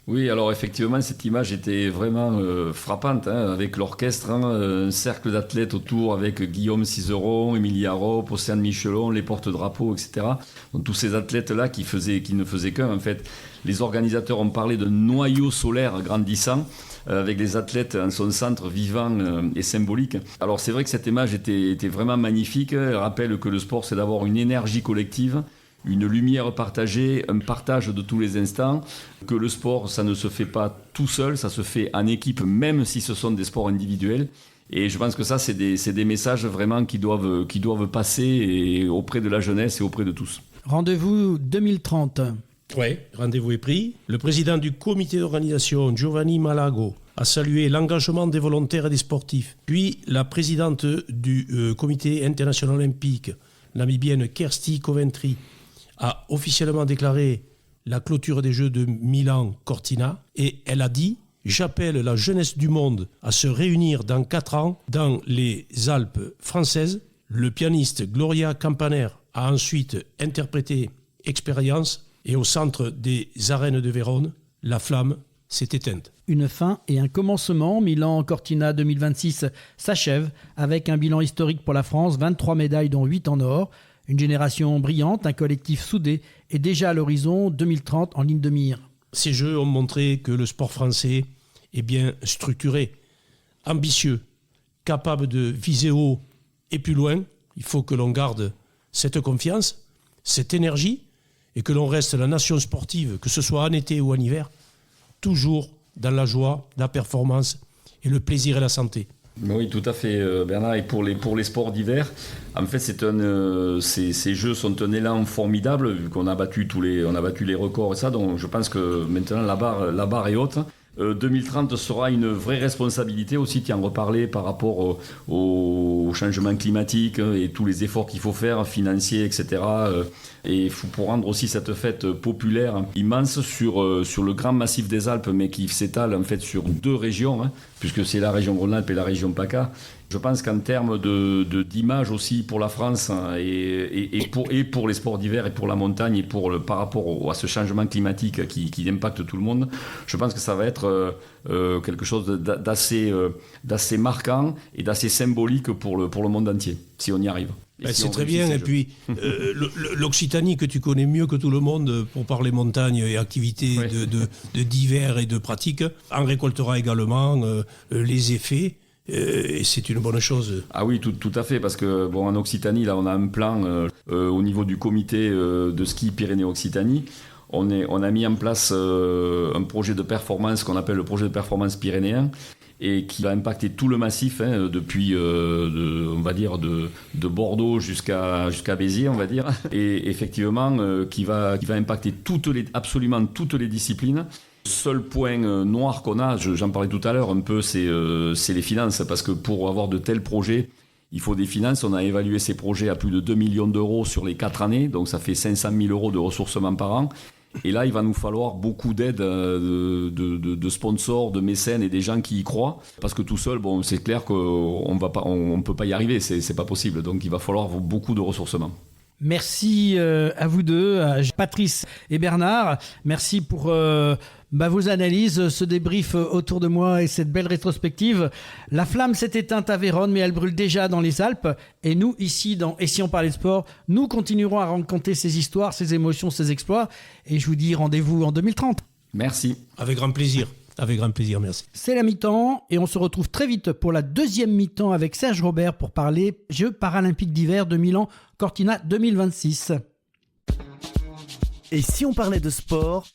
Oui, alors effectivement, cette image était vraiment frappante, avec l'orchestre, un cercle d'athlètes autour avec Guillaume Cizeron, Emilia Rope, Océane Michelon, les porte-drapeaux, etc. Donc tous ces athlètes-là qui ne faisaient qu'un, en fait. Les organisateurs ont parlé de noyau solaire grandissant, avec les athlètes en son centre vivant et symbolique. Alors c'est vrai que cette image était vraiment magnifique. Elle rappelle que le sport, c'est d'avoir une énergie collective, une lumière partagée, un partage de tous les instants, que le sport, ça ne se fait pas tout seul, ça se fait en équipe, même si ce sont des sports individuels. Et je pense que ça, c'est des messages vraiment qui doivent passer auprès de la jeunesse et auprès de tous. Rendez-vous 2030. Oui, rendez-vous est pris. Le président du comité d'organisation, Giovanni Malago, a salué l'engagement des volontaires et des sportifs. Puis, la présidente du comité international olympique, namibienne Kersti Coventry, a officiellement déclaré la clôture des Jeux de Milan-Cortina et elle a dit « J'appelle la jeunesse du monde à se réunir dans 4 ans dans les Alpes françaises ». Le pianiste Gloria Campaner a ensuite interprété « Expérience » et au centre des arènes de Vérone, la flamme s'est éteinte. Une fin et un commencement. Milan-Cortina 2026 s'achève avec un bilan historique pour la France, 23 médailles dont 8 en or. Une génération brillante, un collectif soudé et déjà à l'horizon 2030 en ligne de mire. Ces Jeux ont montré que le sport français est bien structuré, ambitieux, capable de viser haut et plus loin. Il faut que l'on garde cette confiance, cette énergie et que l'on reste la nation sportive, que ce soit en été ou en hiver, toujours dans la joie, la performance et le plaisir et la santé. Oui, tout à fait, Bernard. Et pour les sports d'hiver, en fait, ces Jeux sont un élan formidable, vu qu'on a battu on a battu les records et ça. Donc, je pense que maintenant, la barre est haute. 2030 sera une vraie responsabilité aussi, tu en reparlais par rapport au changement climatique et tous les efforts qu'il faut faire, financiers, etc. Et pour rendre aussi cette fête populaire immense sur le grand massif des Alpes, mais qui s'étale en fait sur 2 régions, puisque c'est la région Rhône-Alpes et la région PACA. Je pense qu'en termes d'image aussi pour la France et pour les sports d'hiver et pour la montagne et par rapport à ce changement climatique qui impacte tout le monde, je pense que ça va être quelque chose d'assez marquant et d'assez symbolique pour le monde entier, si on y arrive. C'est très bien, et puis l'Occitanie que tu connais mieux que tout le monde pour parler montagne et activités d'hiver et de pratique, en récoltera également les effets. Et c'est une bonne chose. Ah oui, tout à fait, parce que en Occitanie, là, on a un plan au niveau du comité de ski Pyrénées-Occitanie. On a mis en place un projet de performance qu'on appelle le projet de performance pyrénéen et qui va impacter tout le massif, depuis, on va dire, de Bordeaux jusqu'à Béziers, on va dire. Et effectivement, qui va impacter absolument toutes les disciplines. Seul point noir qu'on a, j'en parlais tout à l'heure un peu, c'est les finances, parce que pour avoir de tels projets, il faut des finances. On a évalué ces projets à plus de 2 millions d'euros sur les 4 années, donc ça fait 500 000 euros de ressourcement par an. Et là, il va nous falloir beaucoup d'aide de sponsors, de mécènes et des gens qui y croient, parce que tout seul, c'est clair qu'on ne peut pas y arriver, c'est pas possible. Donc il va falloir beaucoup de ressourcement. Merci à vous deux, à Patrice et Bernard. Merci pour vos analyses, ce débrief autour de moi et cette belle rétrospective. La flamme s'est éteinte à Vérone, mais elle brûle déjà dans les Alpes. Et nous, ici, Et si on parlait de sport, nous continuerons à raconter ces histoires, ces émotions, ces exploits. Et je vous dis rendez-vous en 2030. Merci. Avec grand plaisir. Avec grand plaisir, merci. C'est la mi-temps et on se retrouve très vite pour la deuxième mi-temps avec Serge Robert pour parler Jeux paralympiques d'hiver de Milan-Cortina 2026. Et si on parlait de sport,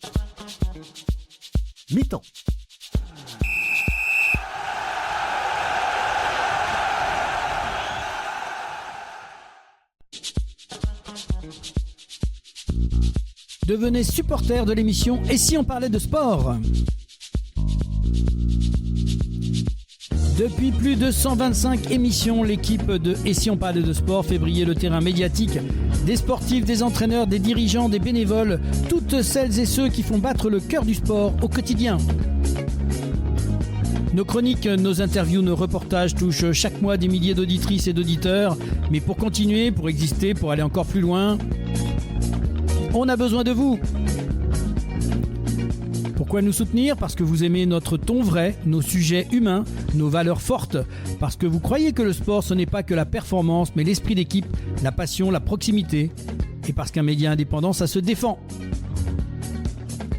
mi-temps. Devenez supporter de l'émission Et si on parlait de sport ? Depuis plus de 125 émissions, l'équipe de Et si on parlait de sport fait briller le terrain médiatique des sportifs, des entraîneurs, des dirigeants, des bénévoles, toutes celles et ceux qui font battre le cœur du sport au quotidien. Nos chroniques, nos interviews, nos reportages touchent chaque mois des milliers d'auditrices et d'auditeurs. Mais pour continuer, pour exister, pour aller encore plus loin, on a besoin de vous. Pourquoi nous soutenir ? Parce que vous aimez notre ton vrai, nos sujets humains, nos valeurs fortes. Parce que vous croyez que le sport, ce n'est pas que la performance, mais l'esprit d'équipe, la passion, la proximité. Et parce qu'un média indépendant, ça se défend.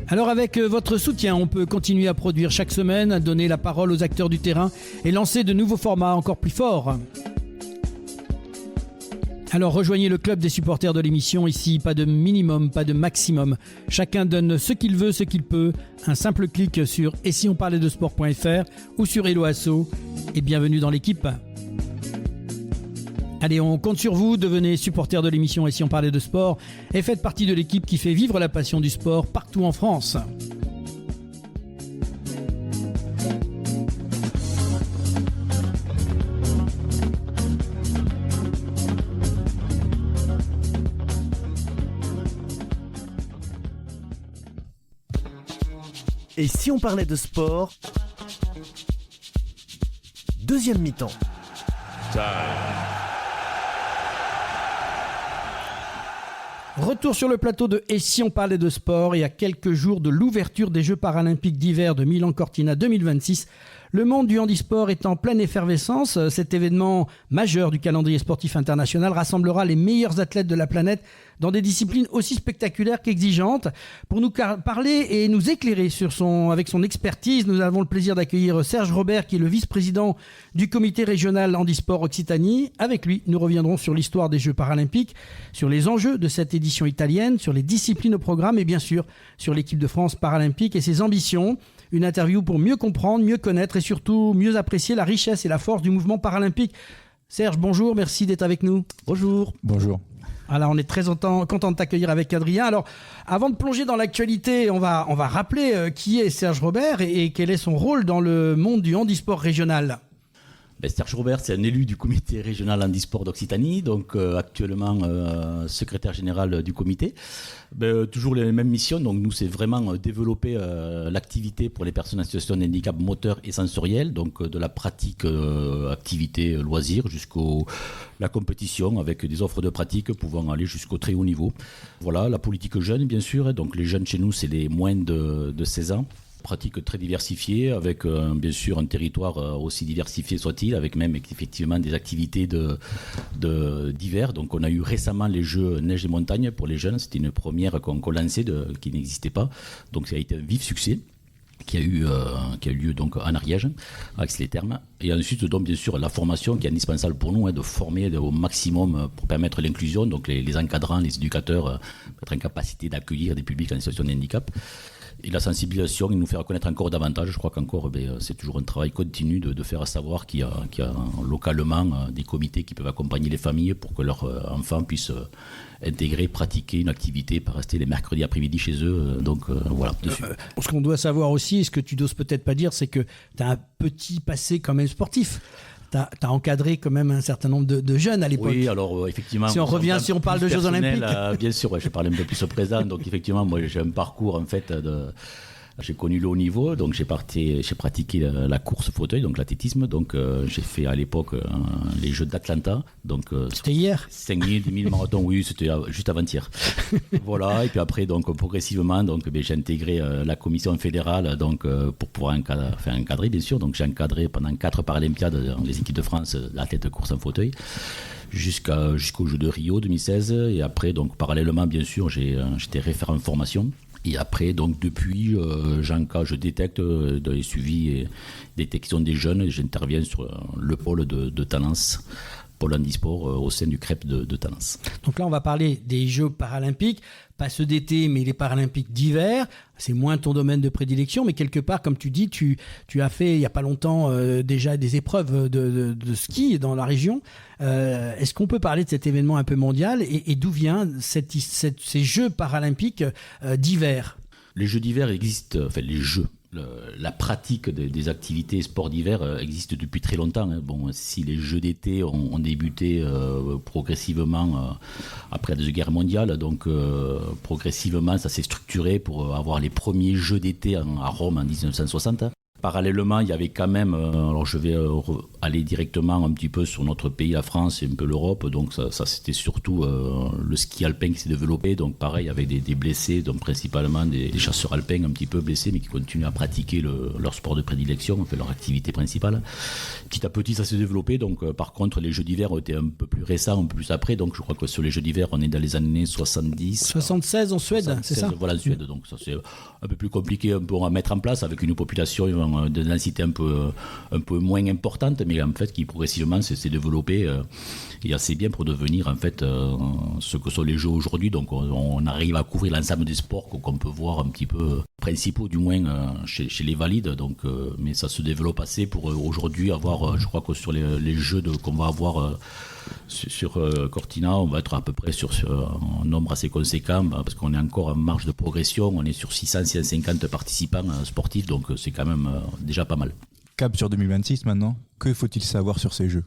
Alors avec votre soutien, on peut continuer à produire chaque semaine, donner la parole aux acteurs du terrain et lancer de nouveaux formats encore plus forts. Alors rejoignez le club des supporters de l'émission. Ici, pas de minimum, pas de maximum. Chacun donne ce qu'il veut, ce qu'il peut. Un simple clic sur etsionparlaitdesport.fr ou sur Hello Asso. Et bienvenue dans l'équipe. Allez, on compte sur vous. Devenez supporter de l'émission Et si on parlait de sport et faites partie de l'équipe qui fait vivre la passion du sport partout en France. Et si on parlait de sport? Deuxième mi-temps. Retour sur le plateau de Et si on parlait de sport, et à quelques jours de l'ouverture des Jeux paralympiques d'hiver de Milan-Cortina 2026, le monde du handisport est en pleine effervescence. Cet événement majeur du calendrier sportif international rassemblera les meilleurs athlètes de la planète dans des disciplines aussi spectaculaires qu'exigeantes. Pour nous parler et nous éclairer avec son expertise, nous avons le plaisir d'accueillir Serge Robert, qui est le vice-président du comité régional handisport Occitanie. Avec lui, nous reviendrons sur l'histoire des Jeux paralympiques, sur les enjeux de cette édition italienne, sur les disciplines au programme et bien sûr sur l'équipe de France paralympique et ses ambitions. Une interview pour mieux comprendre, mieux connaître et surtout mieux apprécier la richesse et la force du mouvement paralympique. Serge, bonjour, merci d'être avec nous. Bonjour. Bonjour. Alors, on est très content de t'accueillir avec Adrien. Alors, avant de plonger dans l'actualité, on va rappeler qui est Serge Robert et quel est son rôle dans le monde du handisport régional. Serge Robert, c'est un élu du comité régional handisport d'Occitanie, donc actuellement secrétaire général du comité. Toujours les mêmes missions, donc nous c'est vraiment développer l'activité pour les personnes en situation de handicap moteur et sensoriel, donc de la pratique activité loisir jusqu'à la compétition avec des offres de pratique pouvant aller jusqu'au très haut niveau. Voilà, la politique jeune bien sûr, donc les jeunes chez nous c'est les moins de 16 ans. Pratique très diversifiée avec bien sûr un territoire aussi diversifié soit-il, avec même effectivement des activités d'hiver. Donc on a eu récemment les Jeux neige et montagne pour les jeunes, c'était une première qu'on lançait qui n'existait pas, donc ça a été un vif succès qui a eu lieu donc en Ariège, avec les termes. Et ensuite, donc, bien sûr, la formation qui est indispensable pour nous, de former au maximum pour permettre l'inclusion, donc les encadrants, les éducateurs, être en capacité d'accueillir des publics en situation de handicap. Et la sensibilisation, il nous fait reconnaître encore davantage. Je crois qu'encore, c'est toujours un travail continu de faire savoir qu'il y a localement des comités qui peuvent accompagner les familles pour que leurs enfants puissent intégrer, pratiquer une activité, pas rester les mercredis après-midi chez eux. Donc voilà. Ce qu'on doit savoir aussi, et ce que tu n'oses peut-être pas dire, c'est que tu as un petit passé quand même sportif. Tu as encadré quand même un certain nombre de jeunes à l'époque. Oui, alors effectivement. Si on parle de Jeux Olympiques. Bien sûr, je parle un peu plus au présent. Donc effectivement, moi j'ai un parcours en fait j'ai connu le haut niveau, donc j'ai pratiqué la course fauteuil, donc l'athlétisme. Donc j'ai fait à l'époque les Jeux d'Atlanta. Donc c'était hier. 5000, 10 000 marathons, oui, c'était juste avant-hier. Voilà, et puis après donc progressivement, donc j'ai intégré la commission fédérale, donc pour pouvoir encadrer bien sûr. Donc j'ai encadré pendant 4 Paralympiades dans les équipes de France l'athlète de course en fauteuil. Jusqu'aux Jeux de Rio 2016, et après donc parallèlement bien sûr j'étais référent formation. Et après, donc depuis, je détecte dans les suivis et détection des jeunes, et j'interviens sur le pôle de Talence, pôle handisport au sein du CREP de Talence. Donc là, on va parler des Jeux paralympiques, pas ceux d'été, mais les paralympiques d'hiver. C'est moins ton domaine de prédilection, mais quelque part, comme tu dis, tu as fait il n'y a pas longtemps déjà des épreuves de ski dans la région. Est-ce qu'on peut parler de cet événement un peu mondial et d'où vient ces Jeux paralympiques d'hiver? Les Jeux d'hiver existent, les Jeux. La pratique des activités sport d'hiver existe depuis très longtemps. Bon, si les Jeux d'été ont débuté progressivement après la Deuxième Guerre mondiale, donc progressivement ça s'est structuré pour avoir les premiers Jeux d'été à Rome en 1960. Parallèlement, il y avait quand même, alors je vais aller directement un petit peu sur notre pays, la France et un peu l'Europe, donc ça c'était surtout le ski alpin qui s'est développé, donc pareil avec des blessés, donc principalement des chasseurs alpins un petit peu blessés, mais qui continuent à pratiquer leur sport de prédilection, leur activité principale. Petit à petit ça s'est développé, donc par contre les Jeux d'hiver ont été un peu plus récents, un peu plus après, donc je crois que sur les Jeux d'hiver on est dans les années 70. 76 en Suède, 76, c'est ça? Voilà, en Suède, donc ça c'est un peu plus compliqué à mettre en place avec une population de densité un peu moins importante, mais en fait qui progressivement s'est développé et assez bien pour devenir en fait ce que sont les Jeux aujourd'hui. Donc on arrive à couvrir l'ensemble des sports qu'on peut voir un petit peu principaux du moins chez les valides. Donc mais ça se développe assez pour aujourd'hui avoir, je crois que sur les Jeux qu'on va avoir sur Cortina, on va être à peu près sur un nombre assez conséquent parce qu'on est encore en marge de progression. On est sur 650 participants sportifs, donc c'est quand même déjà pas mal. Cap sur 2026 maintenant, que faut-il savoir sur ces Jeux?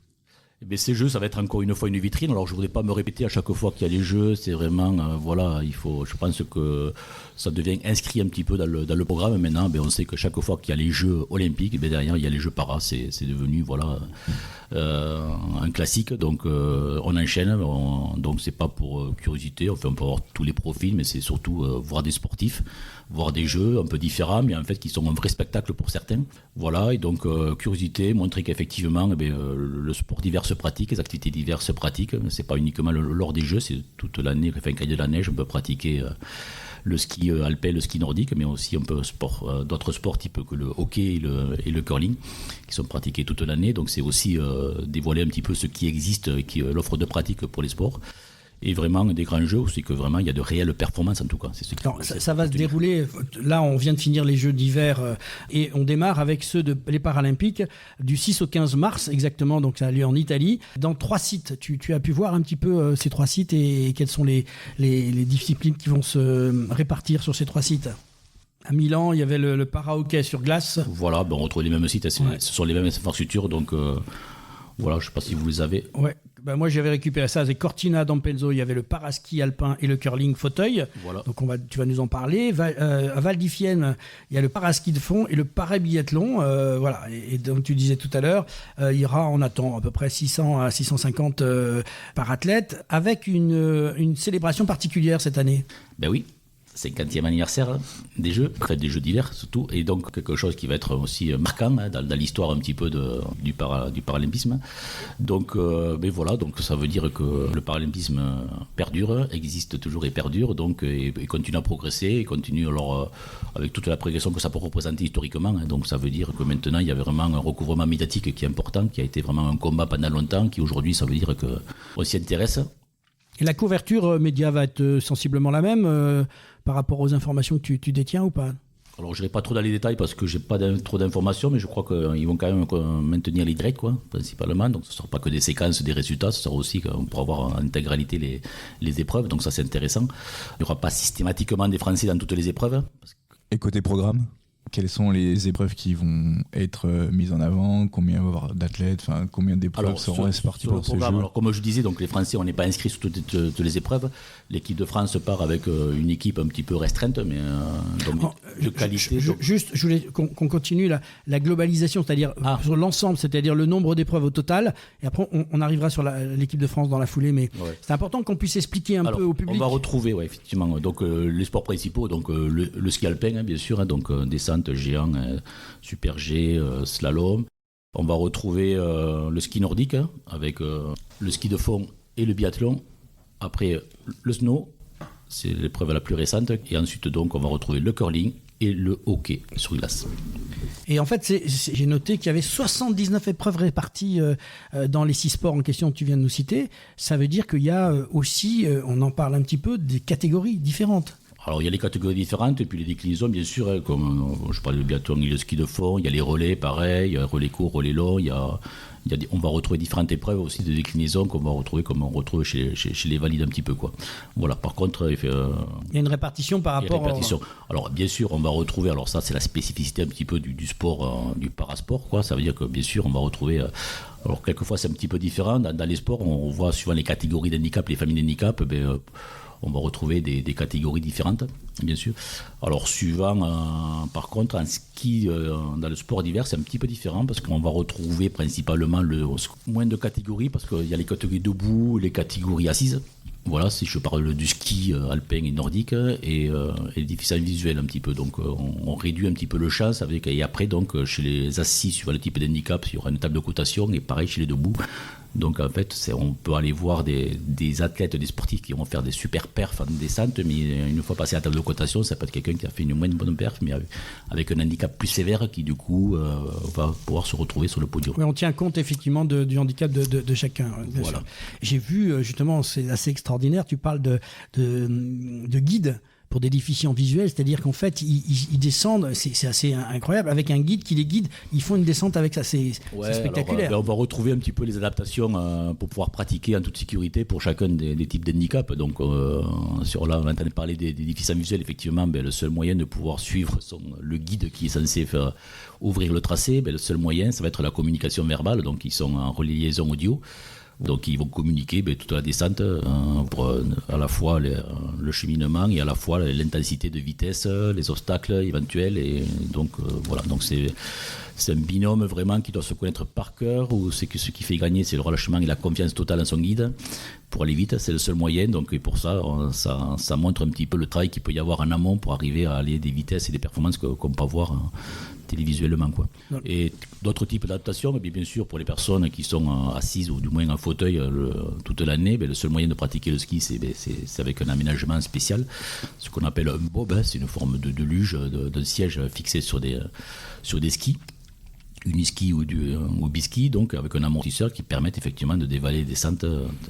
Ces jeux, ça va être encore une fois une vitrine. Alors je voudrais pas me répéter à chaque fois qu'il y a les jeux. C'est vraiment, je pense que ça devient inscrit un petit peu dans le programme. Maintenant, on sait que chaque fois qu'il y a les Jeux olympiques, derrière il y a les Jeux paras. C'est devenu un classique. Donc on enchaîne. Donc c'est pas pour curiosité. Enfin, on peut avoir tous les profils, mais c'est surtout voir des sportifs, voir des jeux un peu différents, mais en fait qui sont un vrai spectacle pour certains. Voilà. Et donc curiosité, montrer qu'effectivement, le sport d'hiver se pratique, les activités d'hiver se pratiquent. C'est pas uniquement lors des Jeux, c'est toute l'année. Enfin, quand il y a de la neige, on peut pratiquer le ski alpin, le ski nordique, mais aussi un peu d'autres sports type que le hockey et le curling qui sont pratiqués toute l'année. Donc c'est aussi dévoiler un petit peu ce qui existe, l'offre de pratique pour les sports. Et vraiment des grands jeux, c'est que vraiment il y a de réelles performances en tout cas. C'est ce ça va se dérouler. Là, on vient de finir les Jeux d'hiver et on démarre avec les Paralympiques du 6 au 15 mars exactement. Donc ça a lieu en Italie, dans 3 sites. Tu as pu voir un petit peu ces 3 sites et quelles sont les disciplines qui vont se répartir sur ces 3 sites. À Milan, il y avait le para-hockey sur glace. Voilà, on retrouve les mêmes sites. Ce sont les mêmes infrastructures, donc. Voilà, je ne sais pas si vous les avez. Ouais. Moi, j'avais récupéré ça. C'est Cortina d'Ampezzo. Il y avait le paraski alpin et le curling fauteuil. Voilà. Donc, tu vas nous en parler. À Val di Fiemme, il y a le paraski de fond et le parabiathlon. Voilà. Et donc, tu disais tout à l'heure, on attend à peu près 600 à 650 parathlètes avec une célébration particulière cette année. Ben oui. 50e anniversaire des Jeux, des Jeux d'hiver surtout, et donc quelque chose qui va être aussi marquant dans l'histoire un petit peu du paralympisme. Donc, donc ça veut dire que le paralympisme perdure, existe toujours et perdure, donc et continue à progresser, et continue alors avec toute la progression que ça peut représenter historiquement. Donc ça veut dire que maintenant il y avait vraiment un recouvrement médiatique qui est important, qui a été vraiment un combat pendant longtemps, qui aujourd'hui ça veut dire qu'on s'y intéresse. Et la couverture média va être sensiblement la même par rapport aux informations que tu détiens ou pas ? Alors je n'irai pas trop dans les détails parce que je n'ai pas trop d'informations, mais je crois qu'ils vont quand même maintenir les directs, principalement. Donc ce ne sera pas que des séquences, des résultats, ce sera aussi qu'on pourra avoir en intégralité les épreuves. Donc ça c'est intéressant. Il n'y aura pas systématiquement des Français dans toutes les épreuves. Et côté programme ? Quelles sont les épreuves qui vont être mises en avant ? Combien il va y avoir d'athlètes ? Combien d'épreuves seront réparties pour ce jeu ? Alors, comme je disais, donc les Français, on n'est pas inscrits sur toutes les épreuves. L'équipe de France part avec une équipe un petit peu restreinte, mais de qualité. Je voulais qu'on continue la globalisation, c'est-à-dire sur l'ensemble, c'est-à-dire le nombre d'épreuves au total. Et après, on arrivera sur l'équipe de France dans la foulée. Mais c'est important qu'on puisse expliquer peu au public. On va retrouver, effectivement, donc, les sports principaux, donc le ski alpin, bien sûr, donc descente, géant, super G, slalom. On va retrouver le ski nordique avec le ski de fond et le biathlon. Après, le snow, c'est l'épreuve la plus récente. Et ensuite, donc, on va retrouver le curling et le hockey sur glace. Et en fait, j'ai noté qu'il y avait 79 épreuves réparties dans les 6 sports en question que tu viens de nous citer. Ça veut dire qu'il y a aussi, on en parle un petit peu, des catégories différentes. Alors il y a les catégories différentes et puis les déclinaisons bien sûr, comme je parlais du biathlon et le ski de fond, il y a les relais pareil, relais courts, relais longs, on va retrouver différentes épreuves aussi de déclinaisons qu'on va retrouver comme on retrouve chez les valides un petit peu quoi. Voilà, par contre il y a une répartition par rapport Alors bien sûr on va retrouver, alors ça c'est la spécificité un petit peu du sport, du parasport quoi, ça veut dire que bien sûr on va retrouver alors quelquefois c'est un petit peu différent, dans les sports on voit suivant les catégories d'handicap, les familles d'handicap, on va retrouver des catégories différentes, bien sûr. Alors, suivant, par contre, en ski, dans le sport d'hiver, c'est un petit peu différent parce qu'on va retrouver principalement moins de catégories parce qu'il y a les catégories debout, les catégories assises. Voilà, si je parle du ski alpin et nordique et les déficients visuels un petit peu. Donc, on réduit un petit peu le champ. Et après, donc, chez les assis, suivant le type d'handicap, il y aura une table de cotation et pareil chez les debout. Donc en fait, on peut aller voir des athlètes, des sportifs qui vont faire des super perfs en descente, mais une fois passé à la table de cotation, ça peut être quelqu'un qui a fait une moins bonne perf, mais avec un handicap plus sévère qui du coup va pouvoir se retrouver sur le podium. Oui, on tient compte effectivement du handicap de chacun. Voilà. J'ai vu justement, c'est assez extraordinaire, tu parles de guides pour des déficients visuels, c'est-à-dire qu'en fait, ils descendent, c'est assez incroyable, avec un guide qui les guide, ils font une descente avec ça, c'est spectaculaire. Alors, on va retrouver un petit peu les adaptations pour pouvoir pratiquer en toute sécurité pour chacun des types d'handicap. Donc, là, on entendait parler des déficients visuels, effectivement, le seul moyen de pouvoir suivre le guide qui est censé faire ouvrir le tracé, le seul moyen, ça va être la communication verbale, donc ils sont en liaison audio. Donc ils vont communiquer toute la descente pour à la fois le cheminement et à la fois l'intensité de vitesse, les obstacles éventuels. Et donc voilà, donc c'est un binôme vraiment qui doit se connaître par cœur, où c'est que ce qui fait gagner, c'est le relâchement et la confiance totale en son guide. Pour aller vite, c'est le seul moyen. Donc et pour ça montre un petit peu le travail qu'il peut y avoir en amont pour arriver à aller des vitesses et des performances qu'on peut avoir télévisuellement, quoi. Et d'autres types d'adaptations, mais bien sûr pour les personnes qui sont assises ou du moins en fauteuil toute l'année, le seul moyen de pratiquer le ski, c'est avec un aménagement spécial, ce qu'on appelle un bob, c'est une forme de luge, d'un siège fixé sur des skis. Uniski ou biski, donc avec un amortisseur qui permettent effectivement de dévaler des descentes.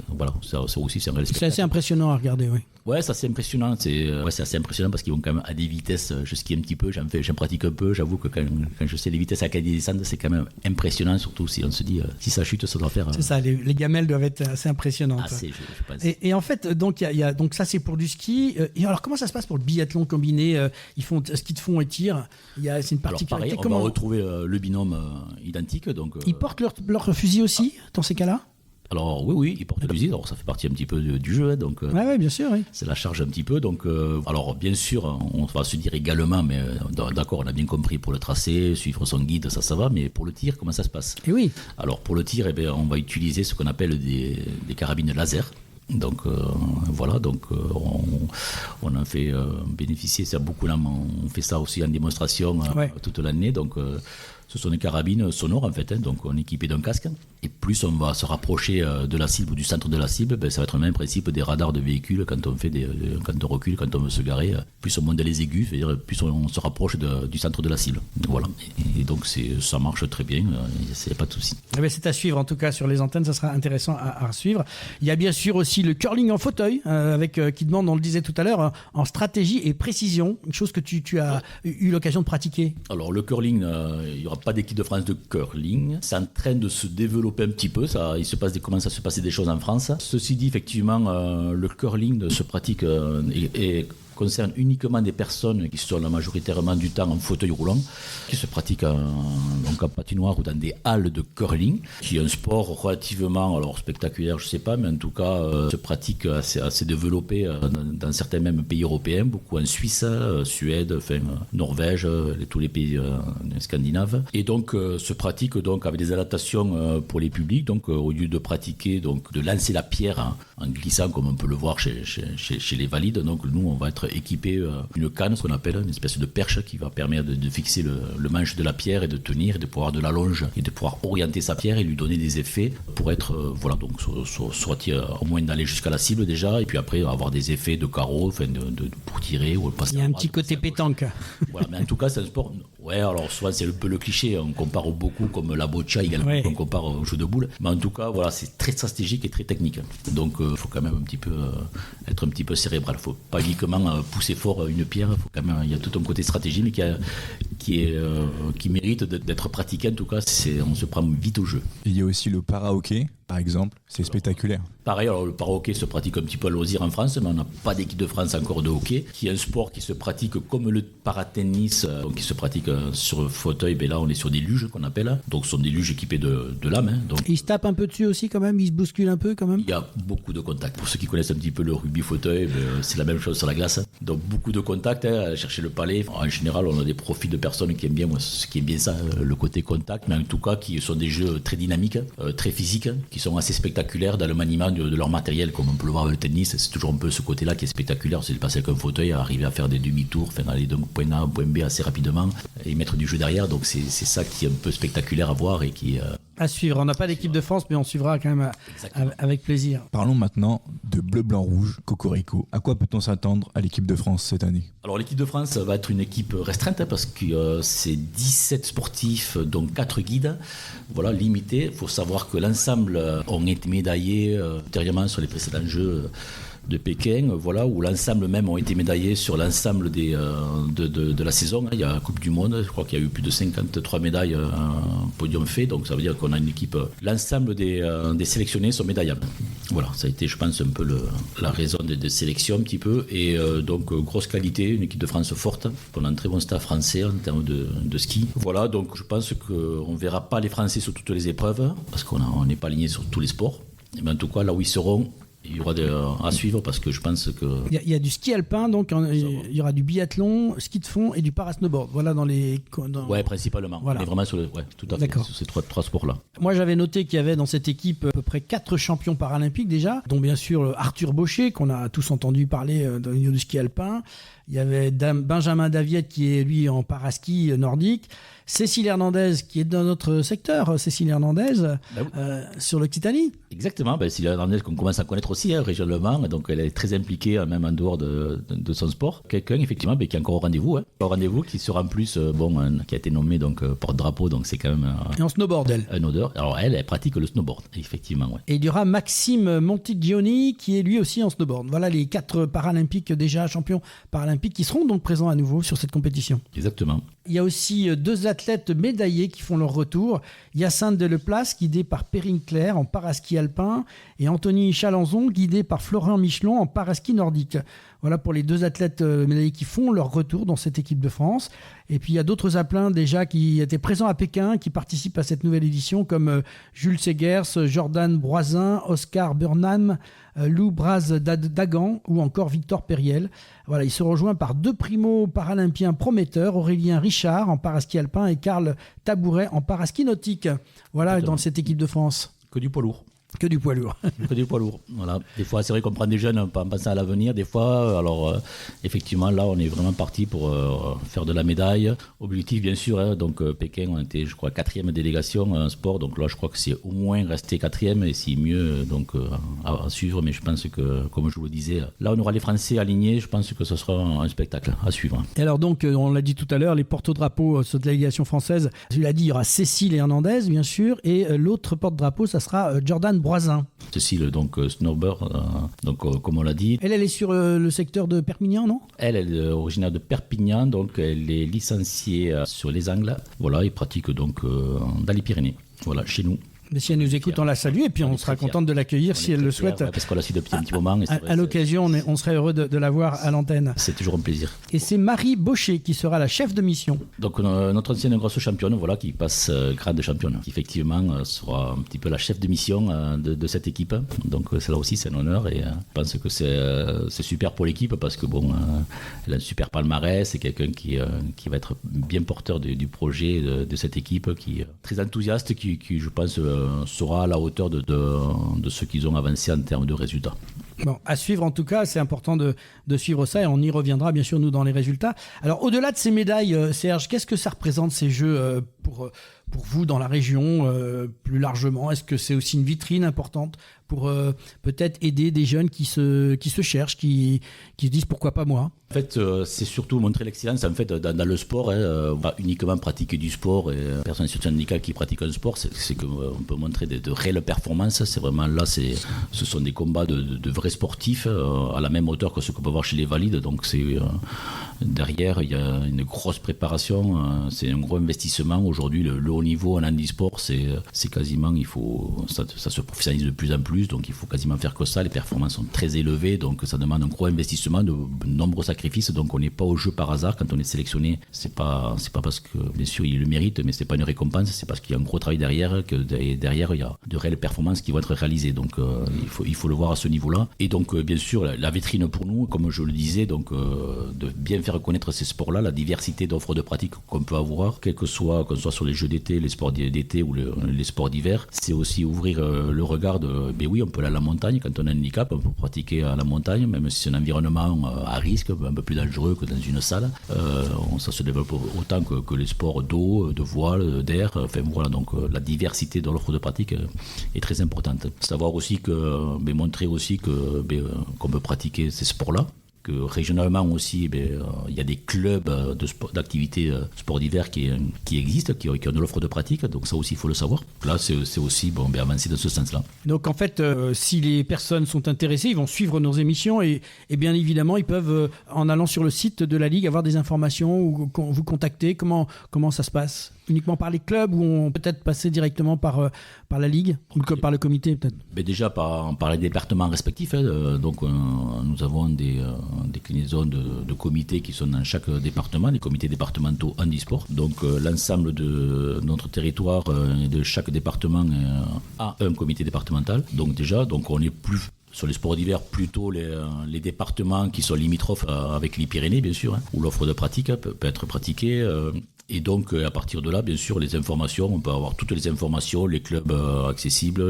Voilà, ça aussi c'est un réel spectacle. C'est assez impressionnant à regarder, oui. Ouais, c'est assez impressionnant. C'est assez impressionnant parce qu'ils vont quand même à des vitesses. Je skie un petit peu, j'en pratique un peu. J'avoue que quand je sais les vitesses à laquelle ils descendent, c'est quand même impressionnant, surtout si on se dit si ça chute, ça doit faire. C'est ça, les gamelles doivent être assez impressionnantes. Assez, je pense. Et en fait, donc donc ça c'est pour du ski. Et alors comment ça se passe pour le biathlon combiné? Ils font ski de fond et tir. C'est une particularité. Alors pareil, on va retrouver le binôme identique. Donc ils portent leur fusil aussi dans ces cas-là? Alors oui, ils portent le fusil. Alors ça fait partie un petit peu du jeu, donc. Ouais, bien sûr, oui. C'est la charge un petit peu, donc. Alors bien sûr, on va se dire également, mais d'accord, on a bien compris pour le tracé, suivre son guide, ça va. Mais pour le tir, comment ça se passe? Et oui. Alors pour le tir, on va utiliser ce qu'on appelle des carabines laser. Donc voilà, donc on en fait bénéficier. C'est beaucoup là, on fait ça aussi en démonstration toute l'année. Donc ce sont des carabines sonores en fait, donc on est équipé d'un casque. Et plus on va se rapprocher de la cible ou du centre de la cible, ça va être le même principe des radars de véhicules quand on fait quand on recule, quand on veut se garer. Plus on monte les aigus, c'est-à-dire plus on se rapproche du centre de la cible. Voilà. Et donc ça marche très bien, il n'y a pas de souci. C'est à suivre en tout cas sur les antennes, ça sera intéressant à suivre. Il y a bien sûr aussi le curling en fauteuil, qui demande, on le disait tout à l'heure, en stratégie et précision, une chose que tu as eu l'occasion de pratiquer. Alors le curling, il n'y aura pas d'équipe de France de curling. C'est en train de se développer un petit peu. Commence à se passer des choses en France. Ceci dit, effectivement, le curling se pratique et concerne uniquement des personnes qui sont la majoritairement du temps en fauteuil roulant, qui se pratiquent en patinoire ou dans des halles de curling, qui est un sport relativement spectaculaire, je ne sais pas, mais en tout cas se pratique assez développé dans certains même pays européens, beaucoup en Suisse, Suède, Norvège, tous les pays scandinaves. Et donc se pratique donc avec des adaptations pour les publics, donc au lieu de pratiquer, donc de lancer la pierre en glissant comme on peut le voir chez les valides, donc nous on va être équipé d'une canne, ce qu'on appelle une espèce de perche qui va permettre de fixer le manche de la pierre et de tenir et de pouvoir de la longe et de pouvoir orienter sa pierre et lui donner des effets pour être donc soit au moins d'aller jusqu'à la cible déjà, et puis après avoir des effets de carreau pour tirer ou passer. Il y a un petit côté pétanque. Voilà, mais en tout cas c'est un sport. Ouais, alors souvent c'est un peu le cliché, on compare beaucoup comme la boccia également, on compare au jeu de boules, mais en tout cas voilà, c'est très stratégique et très technique, donc il faut quand même un petit peu être un petit peu cérébral, il faut pas uniquement pousser fort une pierre, faut quand même, il y a tout un côté stratégie mais qui mérite d'être pratiqué. En tout cas, on se prend vite au jeu. Il y a aussi le para-hockey par exemple, c'est spectaculaire. Pareil, alors le para-hockey se pratique un petit peu à loisir en France, mais on n'a pas d'équipe de France encore de hockey, qui est un sport qui se pratique comme le paratennis, qui se pratique sur fauteuil. Ben là, on est sur des luges qu'on appelle, donc ce sont des luges équipées de lames. Donc ils se tapent un peu dessus aussi quand même, ils se bousculent un peu quand même. Il y a beaucoup de contacts. Pour ceux qui connaissent un petit peu le rugby fauteuil, c'est la même chose sur la glace. Donc beaucoup de contacts, à chercher le palais. En général, on a des profils de personnes qui aiment bien, ce qui aime bien ça, le côté contact, mais en tout cas qui sont des jeux très dynamiques, très physiques, qui sont assez spectaculaires dans le maniement de leur matériel, comme on peut le voir avec le tennis. C'est toujours un peu ce côté-là qui est spectaculaire, c'est de passer avec un fauteuil, arriver à faire des demi-tours, aller d'un point A à un point B assez rapidement et mettre du jeu derrière. Donc c'est ça qui est un peu spectaculaire à voir et qui à suivre. On n'a pas d'équipe de France, mais on suivra quand même avec plaisir. Parlons maintenant de bleu, blanc, rouge, Cocorico. À quoi peut-on s'attendre à l'équipe de France cette année? Alors l'équipe de France va être une équipe restreinte parce que c'est 17 sportifs, donc 4 guides, voilà, limités. Il faut savoir que l'ensemble ont été médaillés ultérieurement sur les précédents Jeux de Pékin, voilà, où l'ensemble même ont été médaillés sur l'ensemble de la saison. Il y a la Coupe du Monde, je crois qu'il y a eu plus de 53 médailles podium fait, donc ça veut dire qu'on a une équipe, l'ensemble des sélectionnés sont médaillables. Voilà, ça a été, je pense, un peu la raison de sélection un petit peu, et donc grosse qualité, une équipe de France forte, on a un très bon staff français en termes de ski. Voilà, donc je pense qu'on ne verra pas les Français sur toutes les épreuves, parce qu'on n'est pas aligné sur tous les sports. Et bien, en tout cas, là où ils seront, il y aura à suivre, parce que je pense que... Il y a du ski alpin, donc il y aura du biathlon, ski de fond et du parasnowboard. Voilà, Ouais, principalement. Voilà. On est vraiment sur tout à fait, sur ces trois sports-là. Moi, j'avais noté qu'il y avait dans cette équipe à peu près 4 champions paralympiques déjà, dont bien sûr Arthur Baucher, qu'on a tous entendu parler dans le niveau du ski alpin. Il y avait Benjamin Daviette, qui est lui en paraski nordique. Cécile Hernandez, qui est dans notre secteur, Cécile Hernandez, sur l'Occitanie. Exactement, Cécile Hernandez qu'on commence à connaître aussi régionalement, donc elle est très impliquée même en dehors de son sport. Quelqu'un effectivement qui est encore au rendez-vous, au rendez-vous, qui sera en plus, qui a été nommé donc porte-drapeau, donc c'est quand même... Et en snowboard, elle. Un odeur. Alors elle pratique le snowboard, effectivement. Ouais. Et il y aura Maxime Montigioni, qui est lui aussi en snowboard. Voilà les 4 paralympiques déjà champions paralympiques qui seront donc présents à nouveau sur cette compétition. Exactement. Il y a aussi 2 athlètes médaillés qui font leur retour. Hyacinthe Deleplace, guidée par Perrine Claire en paraski alpin, et Anthony Chalanzon, guidé par Florent Michelon en paraski nordique. Voilà pour les 2 athlètes médaillés qui font leur retour dans cette équipe de France. Et puis il y a d'autres apelins déjà qui étaient présents à Pékin, qui participent à cette nouvelle édition, comme Jules Segers, Jordan Broisin, Oscar Burnham, Lou Braz-Dagan ou encore Victor Périel. Voilà, ils seront rejoints par 2 primo-paralympiens prometteurs, Aurélien Richard en paraski alpin et Karl Tabouret en paraski nautique. Voilà, exactement. Dans cette équipe de France. Que du poids lourd. Que du poids lourd. Que du poids lourd. Voilà. Des fois, c'est vrai qu'on prend des jeunes en pensant à l'avenir. Des fois, alors effectivement, là, on est vraiment parti pour faire de la médaille. Objectif, bien sûr. Donc, Pékin, on était, je crois, 4e délégation en sport. Donc là, je crois que c'est au moins rester 4e et si mieux, donc à suivre. Mais je pense que, comme je vous le disais, là, on aura les Français alignés. Je pense que ce sera un spectacle à suivre. Et alors, donc, on l'a dit tout à l'heure, les porte-drapeaux sur la délégation française. Je l'ai dit, il y aura Cécile Hernandez, bien sûr, et l'autre porte-drapeau, ça sera Jordan Broisin. Cécile, donc snowboard, comme on l'a dit. Elle est sur le secteur de Perpignan, non ? Elle est originaire de Perpignan, donc elle est licenciée sur les Angles. Voilà, et pratique donc dans les Pyrénées. Voilà, chez nous. Mais si elle nous écoute, on la salue et puis on sera contente de l'accueillir si elle le souhaite. Parce qu'on l'a su depuis un petit moment. À l'occasion, on serait heureux de la voir à l'antenne. C'est toujours un plaisir. Et c'est Marie Baucher qui sera la chef de mission. Donc notre ancienne grosse championne, voilà, qui passe grade de championne, qui effectivement sera un petit peu la chef de mission de cette équipe. Donc là aussi, c'est un honneur et je pense que c'est super pour l'équipe parce que elle a un super palmarès, c'est quelqu'un qui va être bien porteur du projet de cette équipe, qui est très enthousiaste, qui je pense sera à la hauteur de ce qu'ils ont avancé en termes de résultats. Bon, à suivre en tout cas, c'est important de suivre ça et on y reviendra bien sûr nous dans les résultats. Alors au-delà de ces médailles, Serge, qu'est-ce que ça représente ces Jeux pour vous dans la région plus largement ? Est-ce que c'est aussi une vitrine importante pour peut-être aider des jeunes qui se cherchent, qui se disent pourquoi pas moi ? En fait, c'est surtout montrer l'excellence en fait, dans le sport. Pas uniquement pratiquer du sport. Et personne en situation de handicap qui pratique un sport, c'est qu'on peut montrer de réelles performances. C'est vraiment là, ce sont des combats de vrais sportifs à la même hauteur que ce qu'on peut voir chez les valides. Donc derrière, il y a une grosse préparation. C'est un gros investissement. Aujourd'hui, le haut niveau en handisport, c'est quasiment, ça se professionnalise de plus en plus. Donc il faut quasiment faire que ça. Les performances sont très élevées. Donc ça demande un gros investissement, de nombreux sacrifices. Donc on n'est pas au jeu par hasard quand on est sélectionné. C'est pas parce que bien sûr il le mérite, mais c'est pas une récompense. C'est parce qu'il y a un gros travail derrière, que derrière il y a de réelles performances qui vont être réalisées. Donc il faut le voir à ce niveau-là. Et donc bien sûr la vitrine pour nous, comme je le disais, donc de bien faire connaître ces sports-là, la diversité d'offres de pratique qu'on peut avoir, qu'on soit sur les jeux d'été, les sports d'été ou les sports d'hiver. C'est aussi ouvrir le regard oui, on peut aller à la montagne quand on a un handicap, on peut pratiquer à la montagne, même si c'est un environnement à risque, un peu plus dangereux que dans une salle. Ça se développe autant que les sports d'eau, de voile, d'air. Enfin voilà, donc la diversité de l'offre de pratique est très importante. Savoir aussi montrer aussi qu'on peut pratiquer ces sports-là. que régionalement aussi, il y a des clubs d'activités sport d'hiver qui existent, qui ont de l'offre de pratique. Donc ça aussi, il faut le savoir. Là, c'est aussi avancer dans ce sens-là. Donc en fait, si les personnes sont intéressées, ils vont suivre nos émissions et bien évidemment, ils peuvent, en allant sur le site de la Ligue, avoir des informations ou vous contacter. Comment ça se passe ? Uniquement par les clubs ou on peut-être passer directement par la Ligue ou par le comité peut-être ? Déjà par les départements respectifs. Donc nous avons des déclinaisons de comités qui sont dans chaque département, les comités départementaux handisport. Donc l'ensemble de notre territoire et de chaque département a un comité départemental. Donc on est plus sur les sports d'hiver, plutôt les départements qui sont limitrophes avec les Pyrénées, bien sûr, où l'offre de pratique peut être pratiquée. Et donc, à partir de là, bien sûr, les informations, on peut avoir toutes les informations, les clubs accessibles,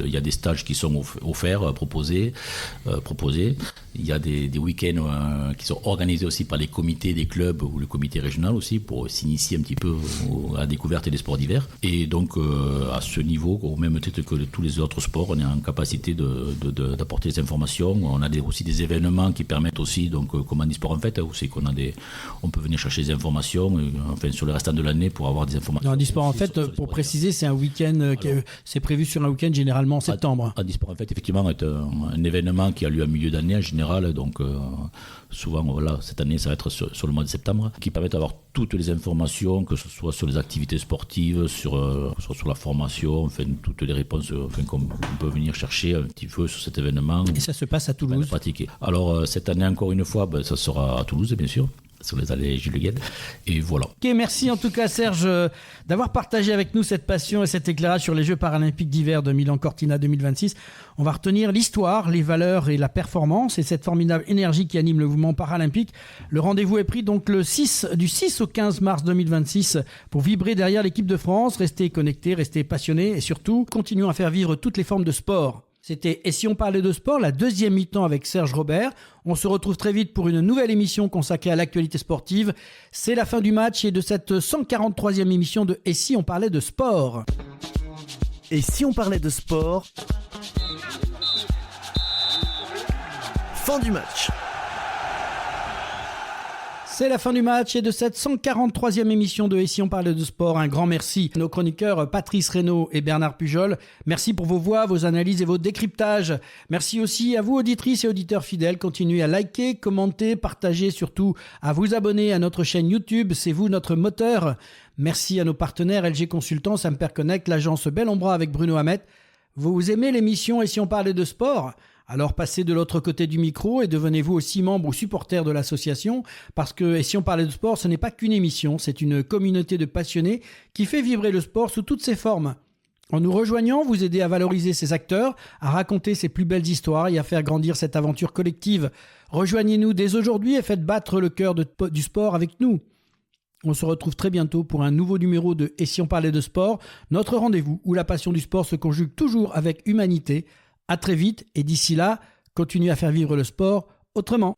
il y a des stages qui sont offerts, proposés. Il y a des week-ends qui sont organisés aussi par les comités des clubs ou le comité régional aussi pour s'initier un petit peu à la découverte des sports d'hiver. Et donc, à ce niveau, au même titre que tous les autres sports, on est en capacité d'apporter des informations. On a aussi des événements qui permettent aussi, donc, comme handisport en fait, où c'est on peut venir chercher des informations. Sur le restant de l'année pour avoir des informations. Handisport en fait, pour préciser, c'est un week-end, c'est prévu sur un week-end généralement en septembre. Handisport en fait, effectivement, est un événement qui a lieu en milieu d'année en général, donc souvent, cette année, ça va être sur le mois de septembre, qui permet d'avoir toutes les informations, que ce soit sur les activités sportives, sur la formation, toutes les réponses qu'on peut venir chercher un petit peu sur cet événement. Et ça se passe à Toulouse. Alors, cette année, encore une fois, ça sera à Toulouse, bien sûr. Sur les allées Jules Gued. Et voilà. Ok, merci en tout cas Serge d'avoir partagé avec nous cette passion et cet éclairage sur les Jeux paralympiques d'hiver de Milan-Cortina 2026. On va retenir l'histoire, les valeurs et la performance et cette formidable énergie qui anime le mouvement paralympique. Le rendez-vous est pris donc du 6 au 15 mars 2026 pour vibrer derrière l'équipe de France. Restez connectés, restez passionnés et surtout, continuons à faire vivre toutes les formes de sport. C'était « Et si on parlait de sport ?» la deuxième mi-temps avec Serge Robert. On se retrouve très vite pour une nouvelle émission consacrée à l'actualité sportive. C'est la fin du match et de cette 143e émission de « Et si on parlait de sport ?» Et si on parlait de sport ? Fin du match. C'est la fin du match et de cette 143e émission de « Et si on parlait de sport ?» Un grand merci à nos chroniqueurs Patrice Reynaud et Bernard Pujol. Merci pour vos voix, vos analyses et vos décryptages. Merci aussi à vous, auditrices et auditeurs fidèles. Continuez à liker, commenter, partager, surtout à vous abonner à notre chaîne YouTube. C'est vous notre moteur. Merci à nos partenaires LG Consultants, Samper Connect, l'agence Bel Ombra avec Bruno Hamet. Vous aimez l'émission « Et si on parlait de sport ?» Alors passez de l'autre côté du micro et devenez-vous aussi membre ou supporter de l'association parce que, et si on parlait de sport, ce n'est pas qu'une émission, c'est une communauté de passionnés qui fait vibrer le sport sous toutes ses formes. En nous rejoignant, vous aidez à valoriser ces acteurs, à raconter ces plus belles histoires et à faire grandir cette aventure collective. Rejoignez-nous dès aujourd'hui et faites battre le cœur du sport avec nous. On se retrouve très bientôt pour un nouveau numéro de « Et si on parlait de sport ?» Notre rendez-vous où la passion du sport se conjugue toujours avec humanité. À très vite et d'ici là, continuez à faire vivre le sport autrement.